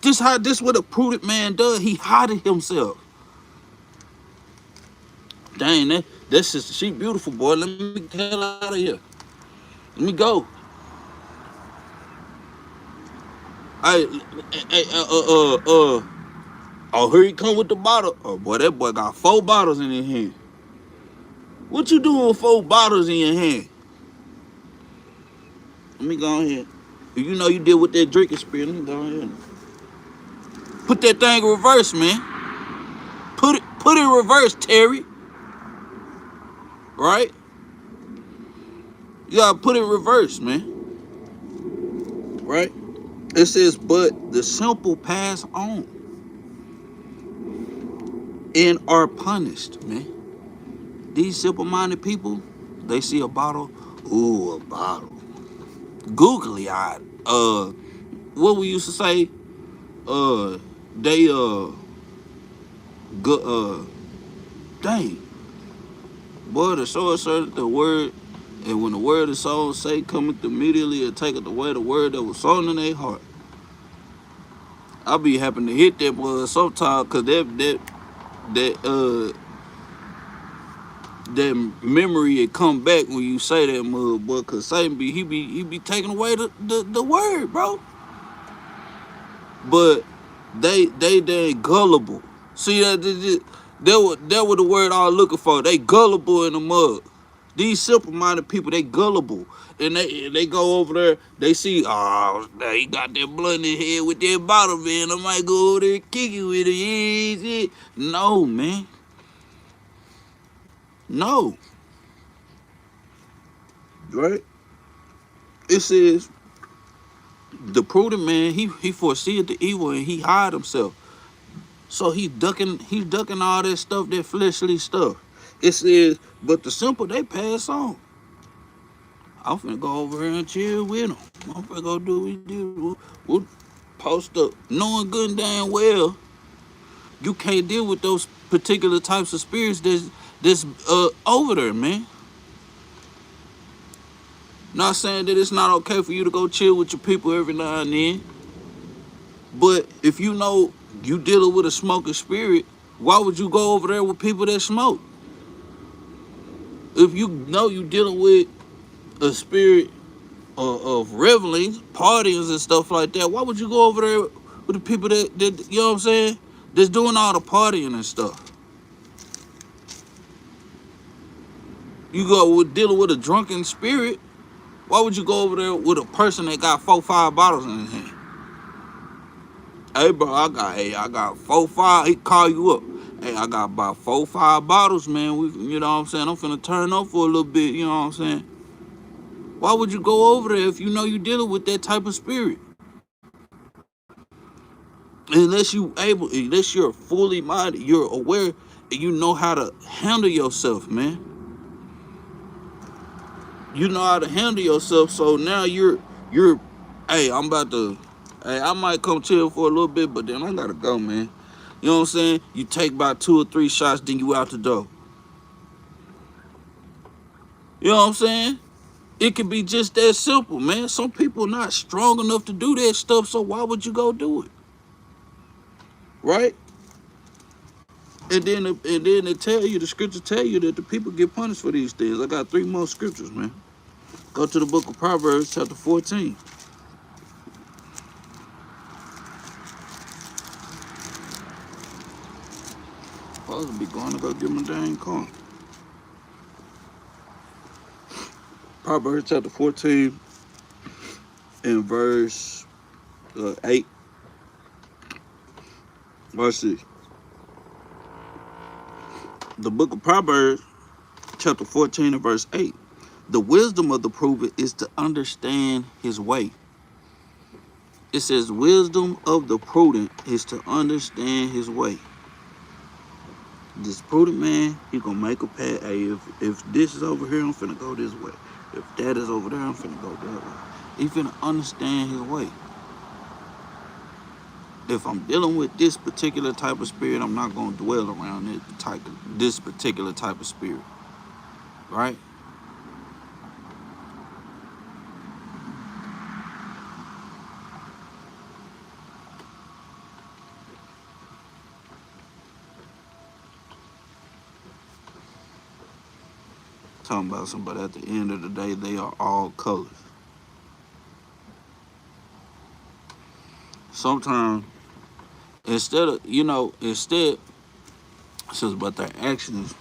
This what a prudent man does. He hided himself. Dang, that sister, she beautiful, boy. Let me get the hell out of here. Let me go. Oh, here he come with the bottle. Oh, boy, that boy got 4 bottles in his hand. What you doing with 4 bottles in your hand? Let me go ahead. If you know you deal with that drinking spirit, let me go ahead. Put that thing in reverse, man. Put it in reverse, Terry. Right? You gotta put it in reverse, man. Right? It says, but the simple pass on and are punished, man. These simple-minded people, they see a bottle. Ooh, a bottle. Googly eyed. What we used to say? Dang. Boy, the sword asserted the word, and when the word of soul say cometh immediately and taketh away the word that was sown in their heart. I be happen to hit that boy sometimes, cause that memory it come back when you say that mud, boy. Cause Satan he be taking away the word, bro. But they gullible. See that was the word I was looking for. They gullible in the mud. These simple-minded people, they gullible. And they go over there, they see, oh, he got that blunt in his head with that bottle, man. I might go over there and kick it with it. Yeah. No, man. No. Right? It says, the prudent man, he foreseeth the evil and he hide himself. So he's ducking all that stuff, that fleshly stuff. It says, but the simple, they pass on. I'm finna go over here and chill with them. I'm finna go do what we do. We'll post up, knowing good and damn well you can't deal with those particular types of spirits that's over there, man. Not saying that it's not okay for you to go chill with your people every now and then. But if you know you dealing with a smoking spirit, why would you go over there with people that smoke? If you know you dealing with a spirit of revelings, parties and stuff like that, why would you go over there with the people that you know what I'm saying, that's doing all the partying and stuff? You go with dealing with a drunken spirit, Why would you go over there with a person that got 4-5 bottles in his hand? Hey, bro, I got 4-5. He call you up. Hey, I got about 4-5 bottles, man. You know what I'm saying? I'm finna turn up for a little bit. You know what I'm saying? Why would you go over there if you know you're dealing with that type of spirit? Unless you're fully minded, you're aware, and you know how to handle yourself, man. You know how to handle yourself, so now hey, I might come chill for a little bit, but then I gotta go, man. You know what I'm saying? You take about 2 or 3 shots, then you out the door. You know what I'm saying? It can be just that simple, man. Some people not strong enough to do that stuff, so why would you go do it? Right? And then the scriptures tell you that the people get punished for these things. I got 3 more scriptures, man. Go to the book of Proverbs, chapter 14. Supposed to be going to go get my dang car. Proverbs chapter 14 and verse 8. Watch this. The book of Proverbs chapter 14 and verse 8. The wisdom of the prudent is to understand his way. It says wisdom of the prudent is to understand his way. This prudent man, he gonna make a path. Hey, if this is over here, I'm finna go this way. If that is over there, I'm finna go that way. He finna understand his way. If I'm dealing with this particular type of spirit, I'm not gonna dwell around this particular type of spirit. Right? Talking about somebody at the end of the day, they are all colors. Sometimes, instead, but their actions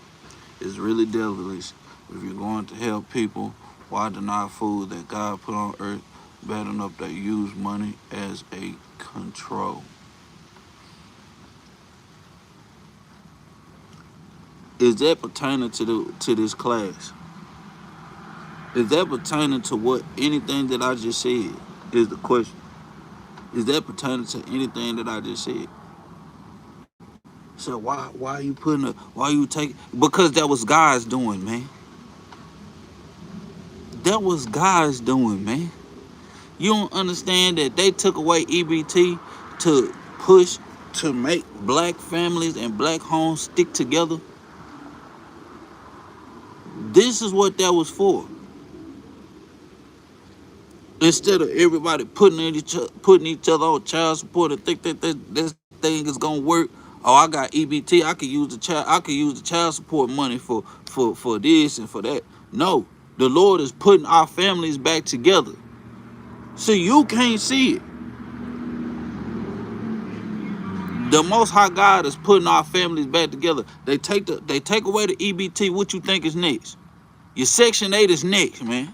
is really devilish. If you're going to help people, why deny food that God put on earth? Bad enough they use money as a control. Is that pertaining to this class? Is that pertaining to what anything that I just said? Is the question. Is that pertaining to anything that I just said? So why are you taking? Because that was God's doing, man. That was God's doing, man. You don't understand that they took away EBT to push to make black families and black homes stick together. This is what that was for. Instead of everybody putting each other on child support and think that this thing is gonna work. Oh, I got EBT. I could use the child support money for this and for that. No, the Lord is putting our families back together. So you can't see it. The Most High God is putting our families back together. They take away the EBT. What you think is next? Your Section 8 is next, man.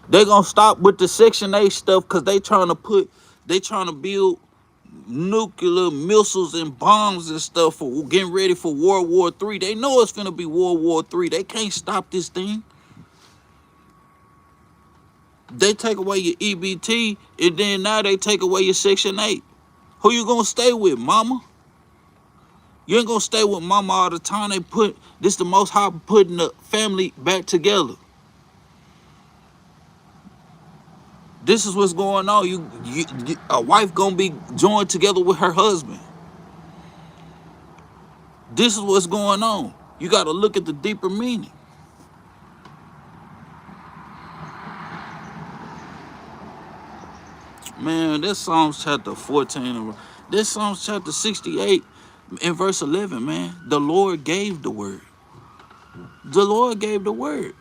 They're gonna stop with the Section 8 stuff because they trying to build nuclear missiles and bombs and stuff for getting ready for World War III. They know it's gonna be World War III. They can't stop this thing. They take away your EBT and then now they take away your Section 8. Who you gonna stay with, mama? You ain't gonna stay with mama all the time. This the Most High putting the family back together. This is what's going on. A wife gonna be joined together with her husband. This is what's going on. You gotta look at the deeper meaning. Man, this Psalms chapter 14. This Psalms chapter 68 in verse 11, man. The Lord gave the word. The Lord gave the word.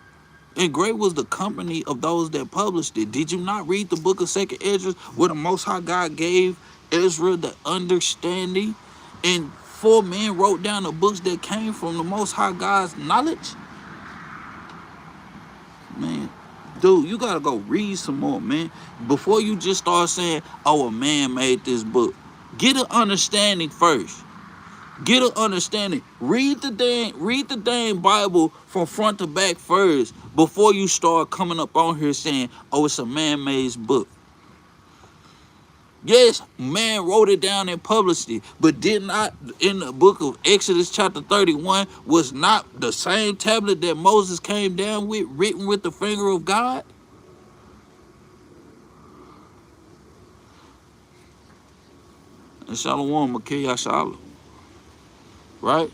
And great was the company of those that published it. Did you not read the book of 2nd Ezra where the Most High God gave Ezra the understanding? And 4 men wrote down the books that came from the Most High God's knowledge? Man, Dude, you gotta go read some more, man. Before you just start saying, oh, a man made this book. Get an understanding first. Get an understanding. Read the dang Bible from front to back first before you start coming up on here saying, oh, it's a man-made book. Yes, man wrote it down and published it, but did not in the book of Exodus chapter 31 was not the same tablet that Moses came down with, written with the finger of God? And Shalom, Makiyah Shalom, right?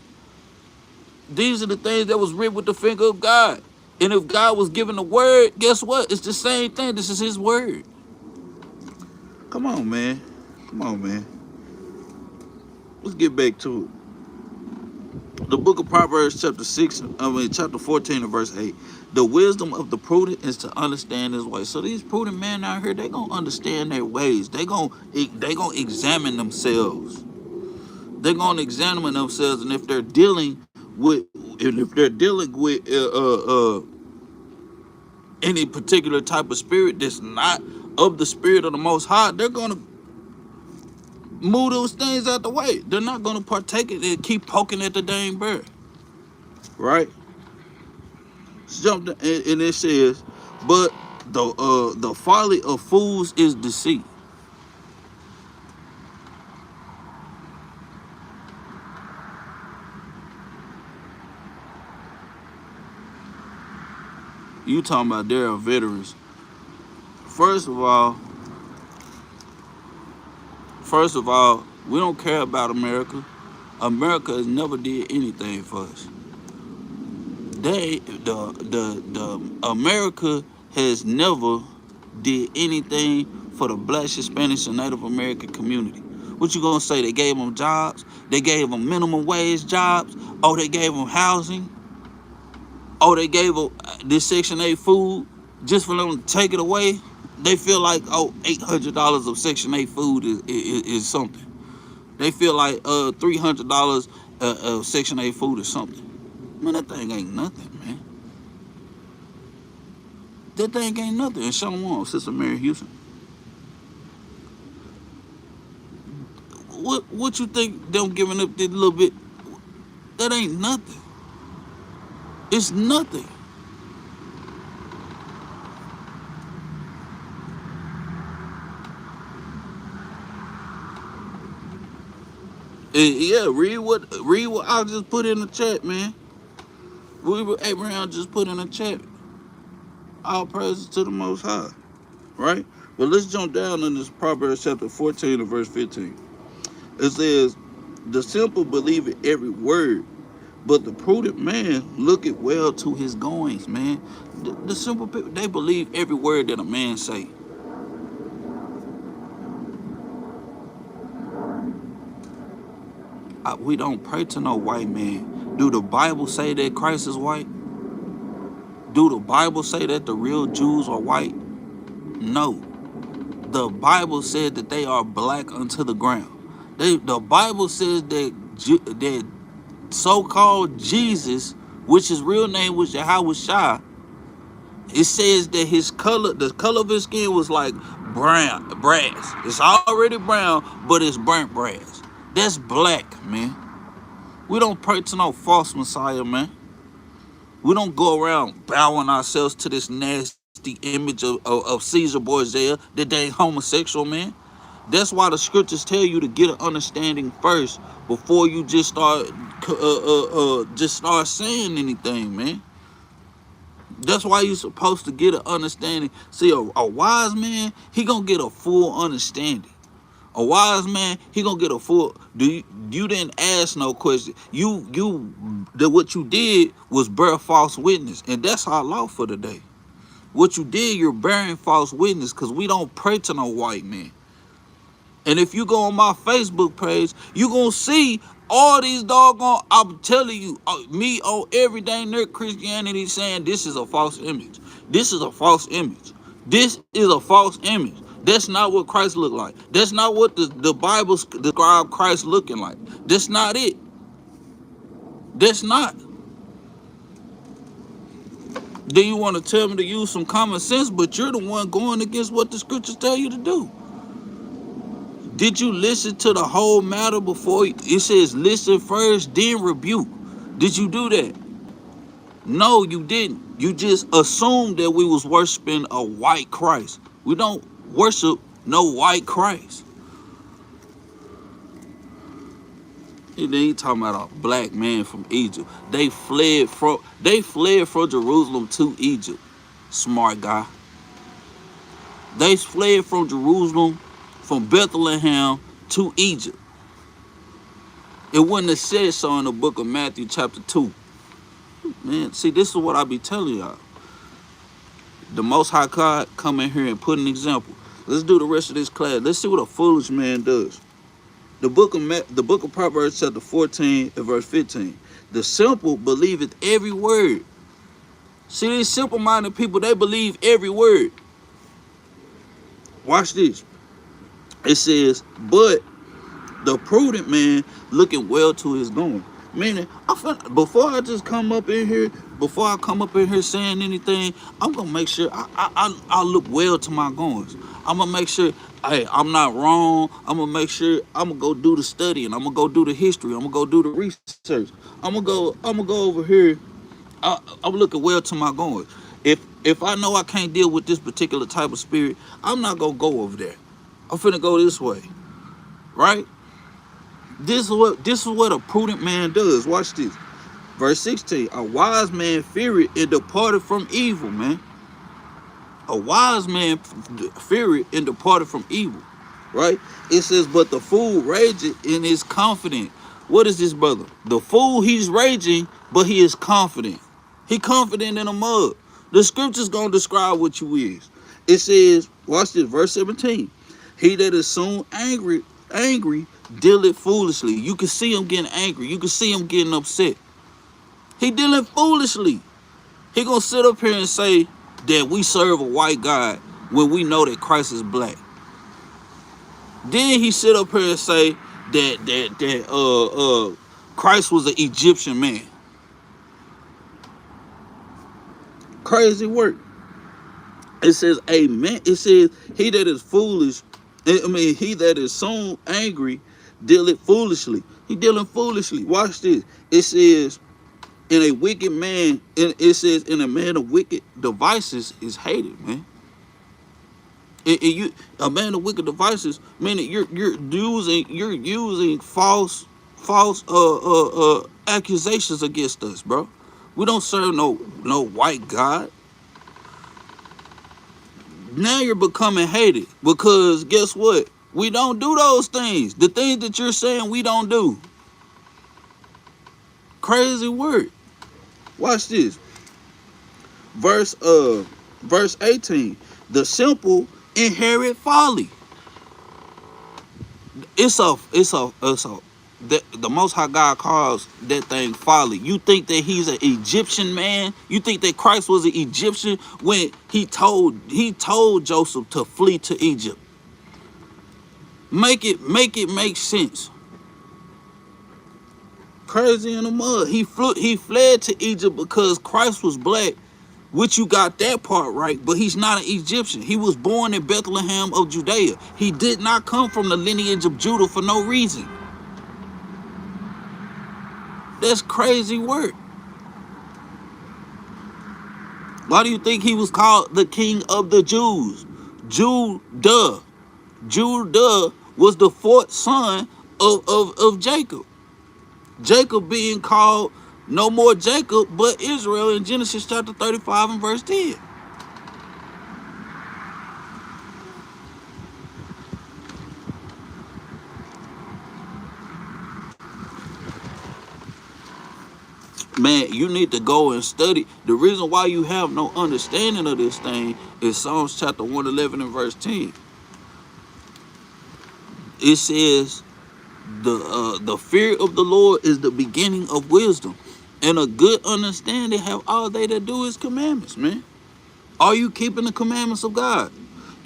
These are the things that was written with the finger of God. And if God was giving the word, guess what? It's the same thing. This is his word. Come on, man. Come on, man. Let's get back to it. The book of Proverbs chapter 14 and verse 8. The wisdom of the prudent is to understand his way. So these prudent men out here, they gonna understand their ways. They gonna examine themselves. They're gonna examine themselves, and if they're dealing with any particular type of spirit that's not of the spirit of the Most High, they're gonna move those things out the way. They're not gonna partake it and keep poking at the dang bird, right? And it says, but the folly of fools is deceit. You talking about there are veterans. First of all, we don't care about America. America has never did anything for us. The America has never did anything for the Black, Hispanics, and Native American community. What you gonna say? They gave them jobs? They gave them minimum wage jobs? Oh, they gave them housing? Oh, they gave them this Section 8 food just for them to take it away? They feel like, oh, $800 of Section 8 food is something. They feel like $300 of Section 8 food is something. Man, that thing ain't nothing, man. That thing ain't nothing. And Shalom, Sister Mary Houston. What you think them giving up this little bit? That ain't nothing. It's nothing. Yeah, read what I just put in the chat, man. Read what Abraham just put in the chat. All praises to the Most High, right? But let's jump down in this Proverbs chapter 14 and verse 15. It says, the simple believe in every word, but the prudent man looketh well to his goings, man. The simple people, they believe every word that a man say. We don't pray to no white man. Do the Bible say that Christ is white? Do the Bible say that the real Jews are white? No. The Bible said that they are black unto the ground. The Bible says that so-called Jesus, which his real name was Yahweh, it says that the color of his skin was like brown, brass. It's already brown, but it's burnt brass. That's black, man. We don't pray to no false Messiah, man. We don't go around bowing ourselves to this nasty image of Caesar Borgia, that they ain't homosexual, man. That's why the scriptures tell you to get an understanding first before you just start saying anything, man. That's why you're supposed to get an understanding. See, a wise man, he gonna get a full understanding. A wise man, he gonna get a full. You didn't ask no question. What you did was bear false witness, and that's our law for today. What you did, you're bearing false witness, because we don't pray to no white man. And if you go on my Facebook page, you gonna see all these doggone, I'm telling you, me on everything there Christianity saying this is a false image. This is a false image. This is a false image. That's not what Christ looked like. That's not what the Bible describes Christ looking like. That's not it. That's not. Then you want to tell me to use some common sense, but you're the one going against what the scriptures tell you to do. Did you listen to the whole matter before? It says listen first, then rebuke. Did you do that? No, you didn't. You just assumed that we was worshiping a white Christ. We don't worship no white Christ. And then he talking about a black man from Egypt. They fled from Jerusalem to Egypt. Smart guy. They fled from Jerusalem, from Bethlehem to Egypt. It wouldn't have said so in the book of Matthew chapter 2. Man, see, this is what I be telling y'all. The Most High God come in here and put an example. Let's do the rest of this class. Let's see what a foolish man does. The book of Proverbs chapter 14 and verse 15. The simple believeth every word. See, these simple-minded people, they believe every word. Watch this. It says, but the prudent man looking well to his going. Meaning, before I come up in here saying anything, I'm gonna make sure I look well to my goings. I'm gonna make sure, hey, I'm not wrong. I'm gonna make sure I'm gonna go do the studying. I'm gonna go do the history. I'm gonna go do the research. I'm gonna go over here. I'm looking well to my goings. If I know I can't deal with this particular type of spirit, I'm not gonna go over there. I'm finna go this way, right? This is what a prudent man does. Watch this. Verse 16. A wise man feared and departed from evil, man. A wise man feared and departed from evil. Right? It says, but the fool rageth and is confident. What is this, brother? The fool, he's raging, but he is confident. He confident in the mud. The scripture's gonna describe what you is. It says, watch this, verse 17. He that is soon angry dealeth foolishly. You can see him getting angry. You can see him getting upset. He dealing foolishly. He gonna sit up here and say that we serve a white God when we know that Christ is black. Then he sit up here and say that Christ was an Egyptian man. Crazy work. It says, amen. It says, he that is foolish, he that is soon angry, dealeth foolishly. He dealing foolishly. Watch this. It says, in a wicked man, it says, in a man of wicked devices is hated, man. A man of wicked devices, meaning you're using false accusations against us, bro. We don't serve no white God. Now you're becoming hated because guess what? We don't do those things. The things that you're saying we don't do. Crazy word. Watch this. Verse 18. The simple inherit folly. The Most High God calls that thing folly. You think that he's an Egyptian man? You think that Christ was an Egyptian when he told Joseph to flee to Egypt? Make it make sense. Crazy in the mud. He fled to Egypt because Christ was black, which you got that part right, but he's not an Egyptian. He was born in Bethlehem of Judea. He did not come from the lineage of Judah for no reason. That's crazy work. Why do you think he was called the King of the Jews? Judah was the fourth son of Jacob. Jacob being called no more Jacob, but Israel in Genesis chapter 35 and verse 10. Man, you need to go and study. The reason why you have no understanding of this thing is Psalms chapter 111 and verse 10. It says, the fear of the Lord is the beginning of wisdom, and a good understanding have all they that do his commandments, man. Are you keeping the commandments of God?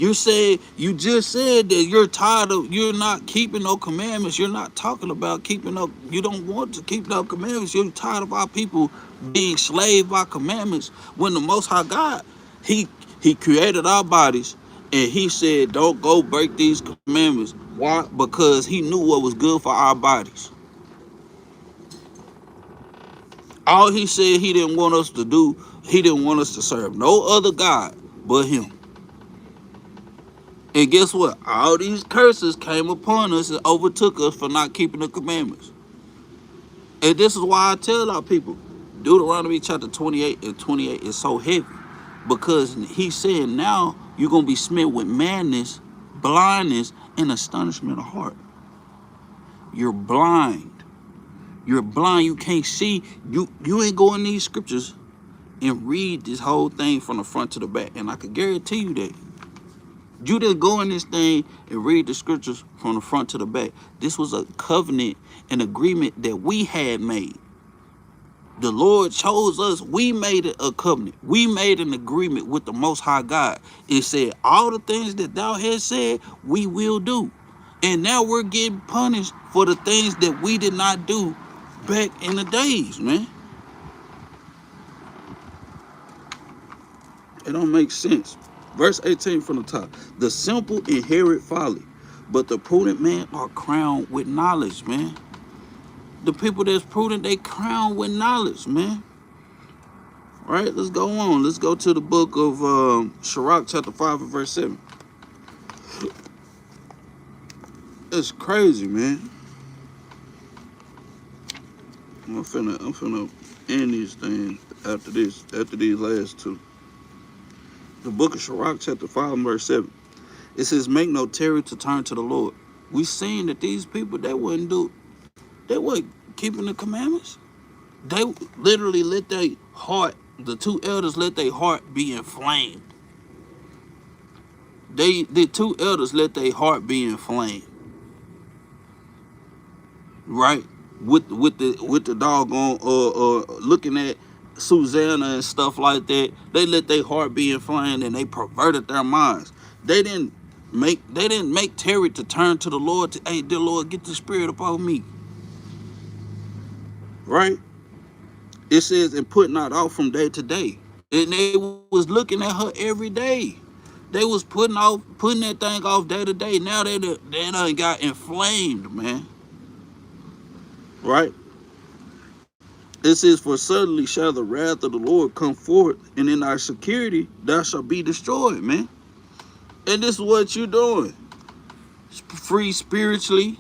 You just said that you're not keeping no commandments. You're not talking about keeping up. You don't want to keep no commandments. You're tired of our people being slave by commandments. When the Most High God, He created our bodies, and He said, "Don't go break these commandments." Why? Because He knew what was good for our bodies. All He said He didn't want us to do, He didn't want us to serve no other God but Him. And guess what? All these curses came upon us and overtook us for not keeping the commandments. And this is why I tell our people, Deuteronomy chapter 28 and 28 is so heavy. Because He's saying now you're going to be smitten with madness, blindness, and astonishment of heart. You're blind. You're blind. You can't see. You ain't go in these scriptures and read this whole thing from the front to the back. And I can guarantee you that. You didn't go in this thing and read the scriptures from the front to the back. This was a covenant, an agreement that we had made. The Lord chose us. We made it a covenant. We made an agreement with the Most High God. It said, all the things that thou hast said, we will do. And now we're getting punished for the things that we did not do back in the days, man. It don't make sense. Verse 18 from the top. The simple inherit folly, but the prudent man are crowned with knowledge, man. The people that's prudent, they crowned with knowledge, man. All right, let's go on. Let's go to the book of Sirach, chapter 5 and verse 7. It's crazy, man. I'm finna end these things after these last two. The book of Sirach, chapter 5 and verse 7. It says, make no terror to turn to the Lord. We seen that these people, they weren't keeping the commandments. They literally let their heart, the two elders let their heart be inflamed. The two elders let their heart be inflamed. Right? With the doggone looking at Susanna and stuff like that. They let their heart be inflamed and they perverted their minds. They didn't make Terry to turn to the Lord to, hey, dear Lord, get the spirit upon me. Right? It says, and put not off from day to day. And they was looking at her every day. They was putting that thing off day to day. Now they done got inflamed, man. Right? It says, for suddenly shall the wrath of the Lord come forth, and in our security thou shalt be destroyed, man. And this is what you're doing. Free spiritually.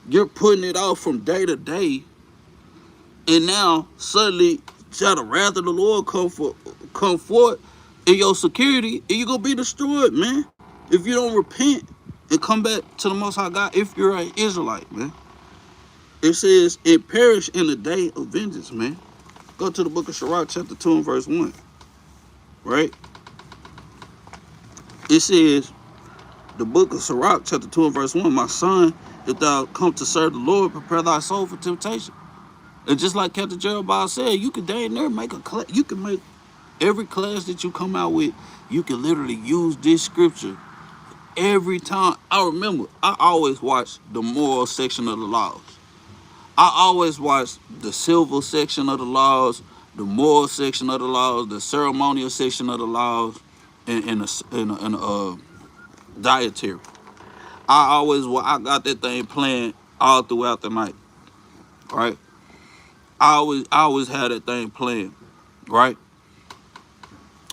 You're putting it off from day to day. And now suddenly shall the wrath of the Lord come forth in your security, and you're gonna be destroyed, man. If you don't repent and come back to the Most High God, if you're an Israelite, man. It says, it perish in the day of vengeance, man. Go to the book of Sirach, chapter 2 and verse 1. Right? It says, the book of Sirach, chapter 2 and verse 1, my son, if thou come to serve the Lord, prepare thy soul for temptation. And just like Capt Jerubbaal said, you could dang near make a class. You can make every class that you come out with, you can literally use this scripture every time. I remember, I always watch the moral section of the laws. I always watch the civil section of the laws, the moral section of the laws, the ceremonial section of the laws, and the dietary. I got that thing playing all throughout the night, right? I always had that thing playing, right?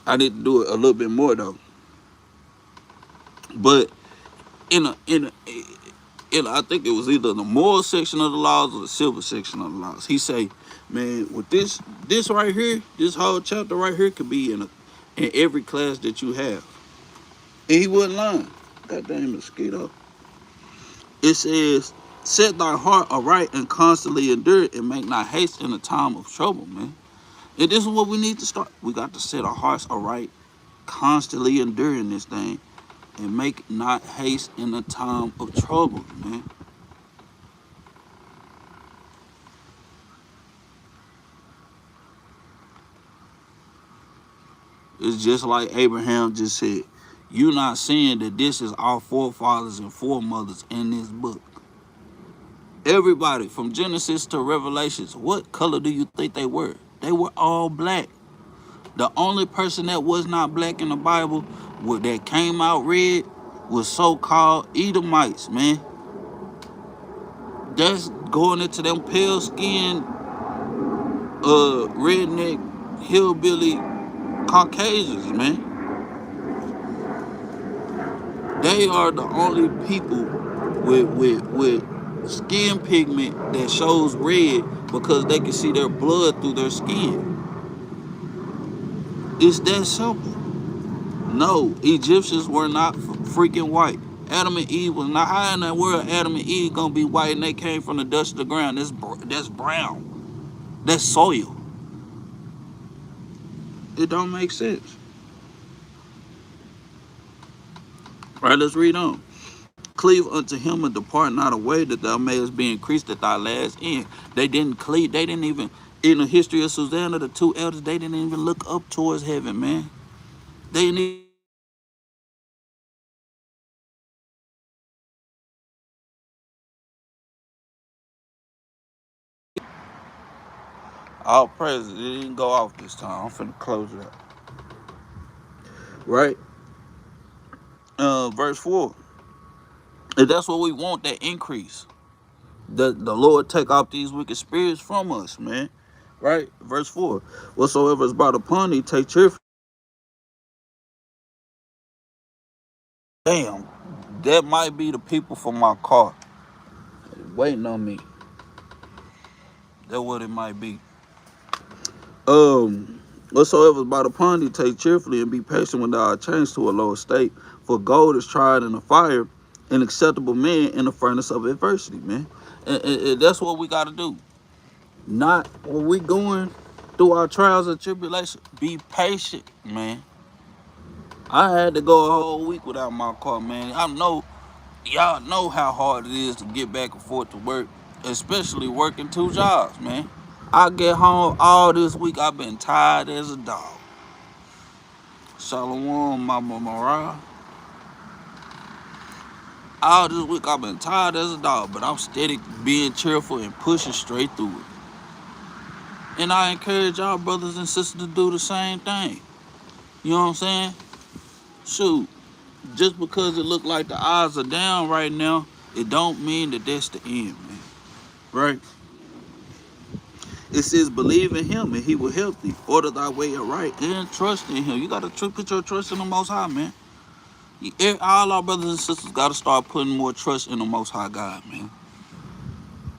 I need to do it a little bit more though. But I think it was either the moral section of the laws or the civil section of the laws. He say, man, with this right here, this whole chapter right here could be in every class that you have. And he wasn't lying. Goddamn mosquito. It says, set thy heart aright and constantly endure it, and make not haste in the time of trouble, man. And this is what we need to start. We got to set our hearts aright, constantly enduring this thing, and make not haste in the time of trouble, man. It's just like Abraham just said. You're not saying that this is our forefathers and foremothers in this book. Everybody from Genesis to Revelations, what color do you think they were? They were all black. The only person that was not black in the Bible that came out red was so-called Edomites, man. That's going into them pale skin, redneck, hillbilly Caucasians, man. They are the only people with skin pigment that shows red because they can see their blood through their skin. It's that simple. No, Egyptians were not freaking white. Adam and Eve was not. How in the world Adam and Eve gonna be white and they came from the dust of the ground? That's brown. That's soil. It don't make sense. Right, let's read on. Cleave unto him and depart not away, that thou mayest be increased at thy last end. They didn't cleave. They didn't even, in the history of Susanna, the two elders, they didn't even look up towards heaven, man. They didn't even. All praises. It didn't go off this time. I'm finna close it up. Right? Verse 4. And that's what we want, that increase. The Lord take off these wicked spirits from us, man. Right? Verse 4. Whatsoever is brought upon thee, take cheerfully. Damn, that might be the people from my car waiting on me. That's what it might be. Whatsoever is brought upon thee, take cheerfully, and be patient when thou art changed to a lower state. For gold is tried in the fire, and acceptable men in the furnace of adversity, man. And that's what we got to do. Not when we going through our trials and tribulations. Be patient, man. I had to go a whole week without my car, man. I know, y'all know how hard it is to get back and forth to work, especially working 2 jobs, man. I get home all this week, I've been tired as a dog. Shalom, Mama Mariah. All this week I've been tired as a dog, but I'm steady being cheerful and pushing straight through it. And I encourage y'all brothers and sisters to do the same thing. You know what I'm saying? Shoot, just because it look like the odds are down right now, it don't mean that that's the end, man. Right? It says, believe in him and he will help thee. Order thy way aright and trust in him. You got to put your trust in the Most High, man. All our brothers and sisters got to start putting more trust in the Most High God, man.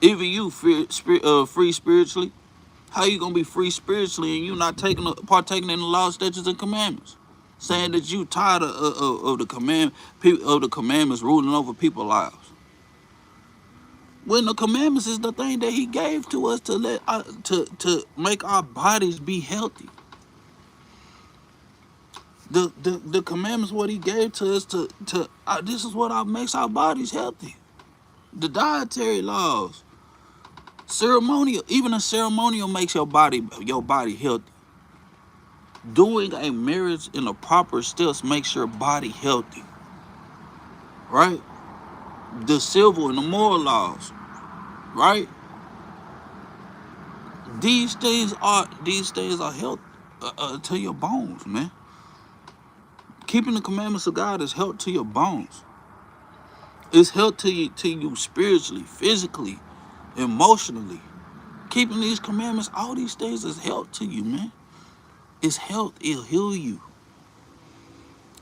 Even you, free spiritually. How you going to be free spiritually and you not partaking in the law, statutes, and commandments? Saying that you tired of the commandments ruling over people's lives. When the commandments is the thing that he gave to us to make our bodies be healthy. The commandments, what he gave to us this is what makes our bodies healthy. The dietary laws, ceremonial, even a ceremonial makes your body healthy. Doing a marriage in the proper steps makes your body healthy. Right? The civil and the moral laws. Right? These things are health to your bones, man. Keeping the commandments of God is health to your bones. It's health to you spiritually, physically, emotionally. Keeping these commandments, all these things is health to you, man. It's health. It'll heal you.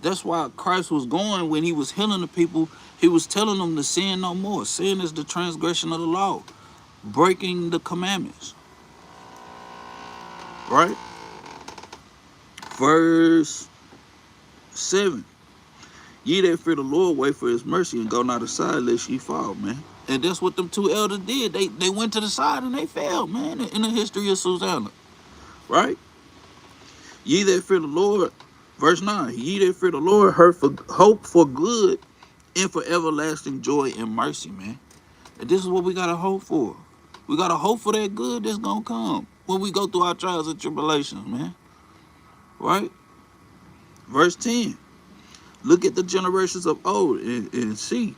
That's why Christ was going when he was healing the people. He was telling them to sin no more. Sin is the transgression of the law, breaking the commandments. Right? Verse 7. Ye that fear the Lord, wait for his mercy and go not aside lest ye fall, man. And that's what them 2 elders did. They went to the side and they fell, man, in the history of Susanna. Right? Ye that fear the Lord, verse 9. Ye that fear the Lord, hope for good and for everlasting joy and mercy, man. And this is what we got to hope for. We got to hope for that good that's going to come when we go through our trials and tribulations, man. Right? Verse 10. Look at the generations of old and see.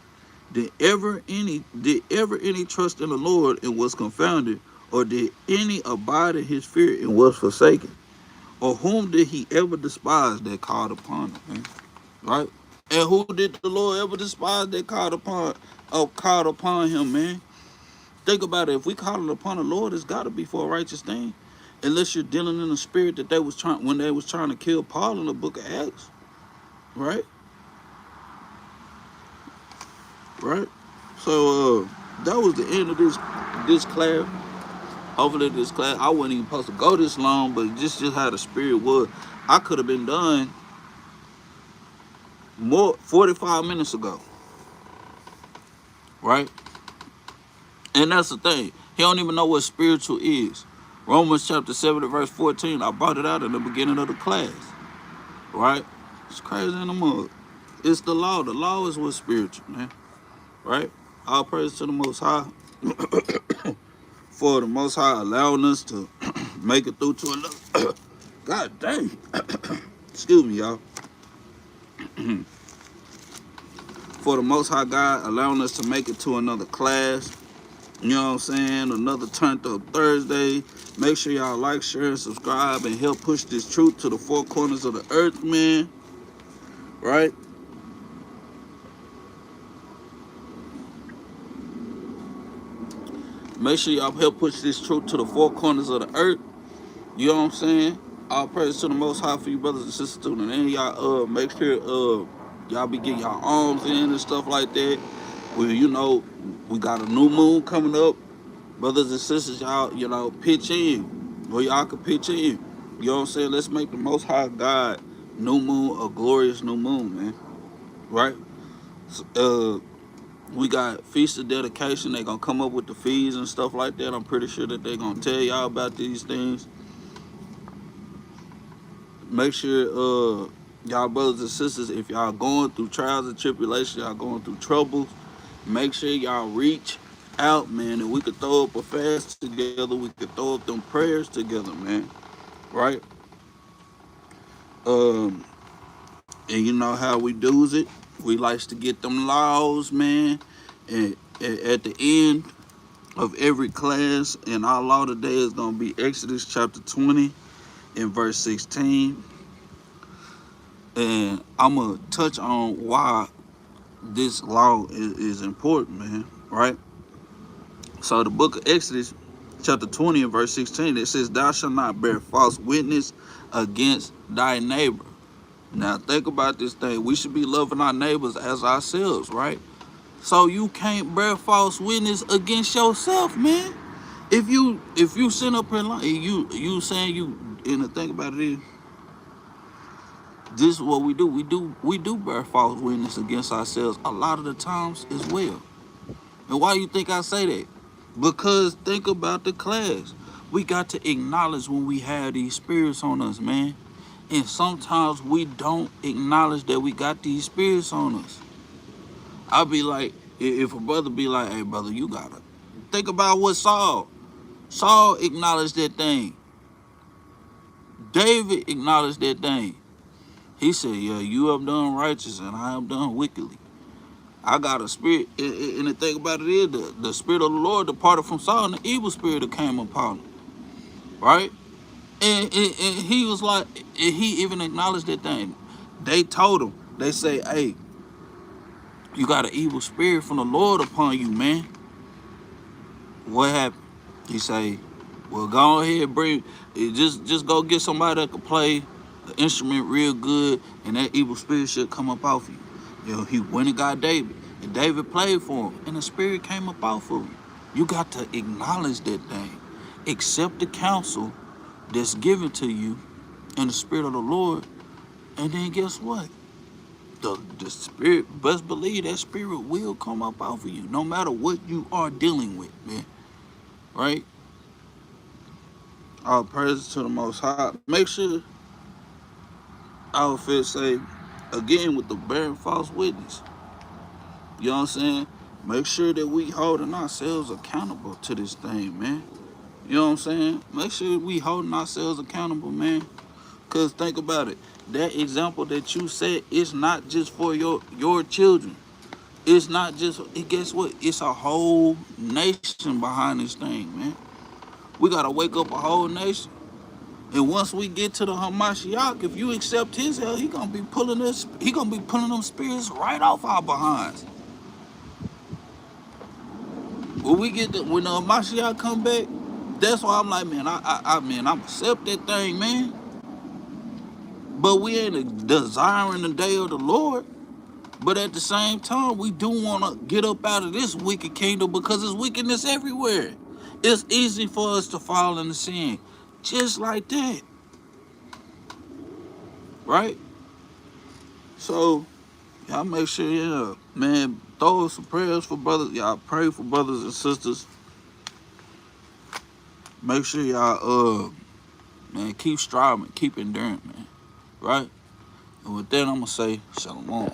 Did ever any trust in the Lord and was confounded? Or did any abide in his fear and was forsaken? Or whom did he ever despise that called upon him? Man? Right? And who did the Lord ever despise that called upon him, man? Think about it. If we call it upon the Lord, it's got to be for a righteous thing. Unless you're dealing in the spirit that they was trying when they was trying to kill Paul in the book of Acts. Right? Right? So that was the end of this class. Hopefully this class, I wasn't even supposed to go this long, but just how the spirit was. I could have been done more 45 minutes ago. Right? And that's the thing. He don't even know what spiritual is. Romans chapter 7 verse 14. I brought it out in the beginning of the class. Right? It's crazy in the mud. It's the law. The law is what's spiritual, man. Right? All praise to the Most High. For the Most High allowing us to make it through to another. God dang. Excuse me, y'all. For the Most High God allowing us to make it to another class. You know what I'm saying? Another Turned Up Thursday. Make sure y'all like, share, and subscribe and help push this truth to the four corners of the earth, man. Right? Make sure y'all help push this truth to the four corners of the earth. You know what I'm saying? All praise to the Most High for you brothers and sisters tuning in. Y'all make sure y'all be getting y'all arms in and stuff like that. Well, you know, we got a new moon coming up. Brothers and sisters, y'all, you know, pitch in. Well, y'all can pitch in. You know what I'm saying? Let's make the Most High God new moon a glorious new moon, man. Right? So, we got Feast of Dedication. They gonna come up with the fees and stuff like that. I'm pretty sure that they gonna tell y'all about these things. Make sure, y'all brothers and sisters, if y'all going through trials and tribulations, y'all going through troubles, make sure y'all reach out, man, and we could throw up a fast together. We could throw up them prayers together, man. Right? And you know how we do's it. We likes to get them laws, man. And at the end of every class, and our law today is gonna be Exodus chapter 20 and verse 16. And I'm gonna touch on why this law is important, man. Right? So the book of Exodus chapter 20 and verse 16, it says, thou shalt not bear false witness against thy neighbor. Now think about this thing. We should be loving our neighbors as ourselves, right? So you can't bear false witness against yourself, man. If you sit up here lying, you saying you, and the thing about it is, this is what we do. We do bear false witness against ourselves a lot of the times as well. And why you think I say that? Because think about the class. We got to acknowledge when we have these spirits on us, man. And sometimes we don't acknowledge that we got these spirits on us. I'll be like, if a brother be like, hey, brother, you gotta think about what Saul acknowledged that thing. David acknowledged that thing. He said, yeah, you have done righteous and I have done wickedly. I got a spirit, and the thing about it is, the spirit of the Lord departed from Saul, and the evil spirit that came upon him, right? And he was like, and he even acknowledged that thing. They told him, they say, hey, you got an evil spirit from the Lord upon you, man. What happened? He say, well, go ahead, bring, just go get somebody that can play an instrument real good, and that evil spirit should come up off you. You know, he went and got David, and David played for him, and the spirit came up off of him. You got to acknowledge that thing. Accept the counsel that's given to you in the spirit of the Lord, and then guess what? The spirit, best believe that spirit will come up off of you, no matter what you are dealing with, man. Right? All praise to the Most High. Make sure our fit say, again, with the bearing false witness. You know what I'm saying? Make sure that we holding ourselves accountable to this thing, man. You know what I'm saying? Make sure we holding ourselves accountable, man. Because think about it. that example that you set is not just for your children. It's not just, guess what? It's a whole nation behind this thing, man. We gotta wake up a whole nation. And once we get to the Hamashiach, if you accept his hell, he gonna be pulling them spirits right off our behinds. When the Hamashiach come back, that's why I'm like, man, I'm accept that thing, man. But we ain't desiring the day of the Lord. But at the same time, we do want to get up out of this wicked kingdom because there's wickedness everywhere. It's easy for us to fall into sin. Just like that. Right? So, y'all make sure, yeah, man, throw some prayers for brothers. Y'all pray for brothers and sisters. Make sure y'all, man, keep striving, keep enduring, man. Right? And with that, I'm going to say, shalom.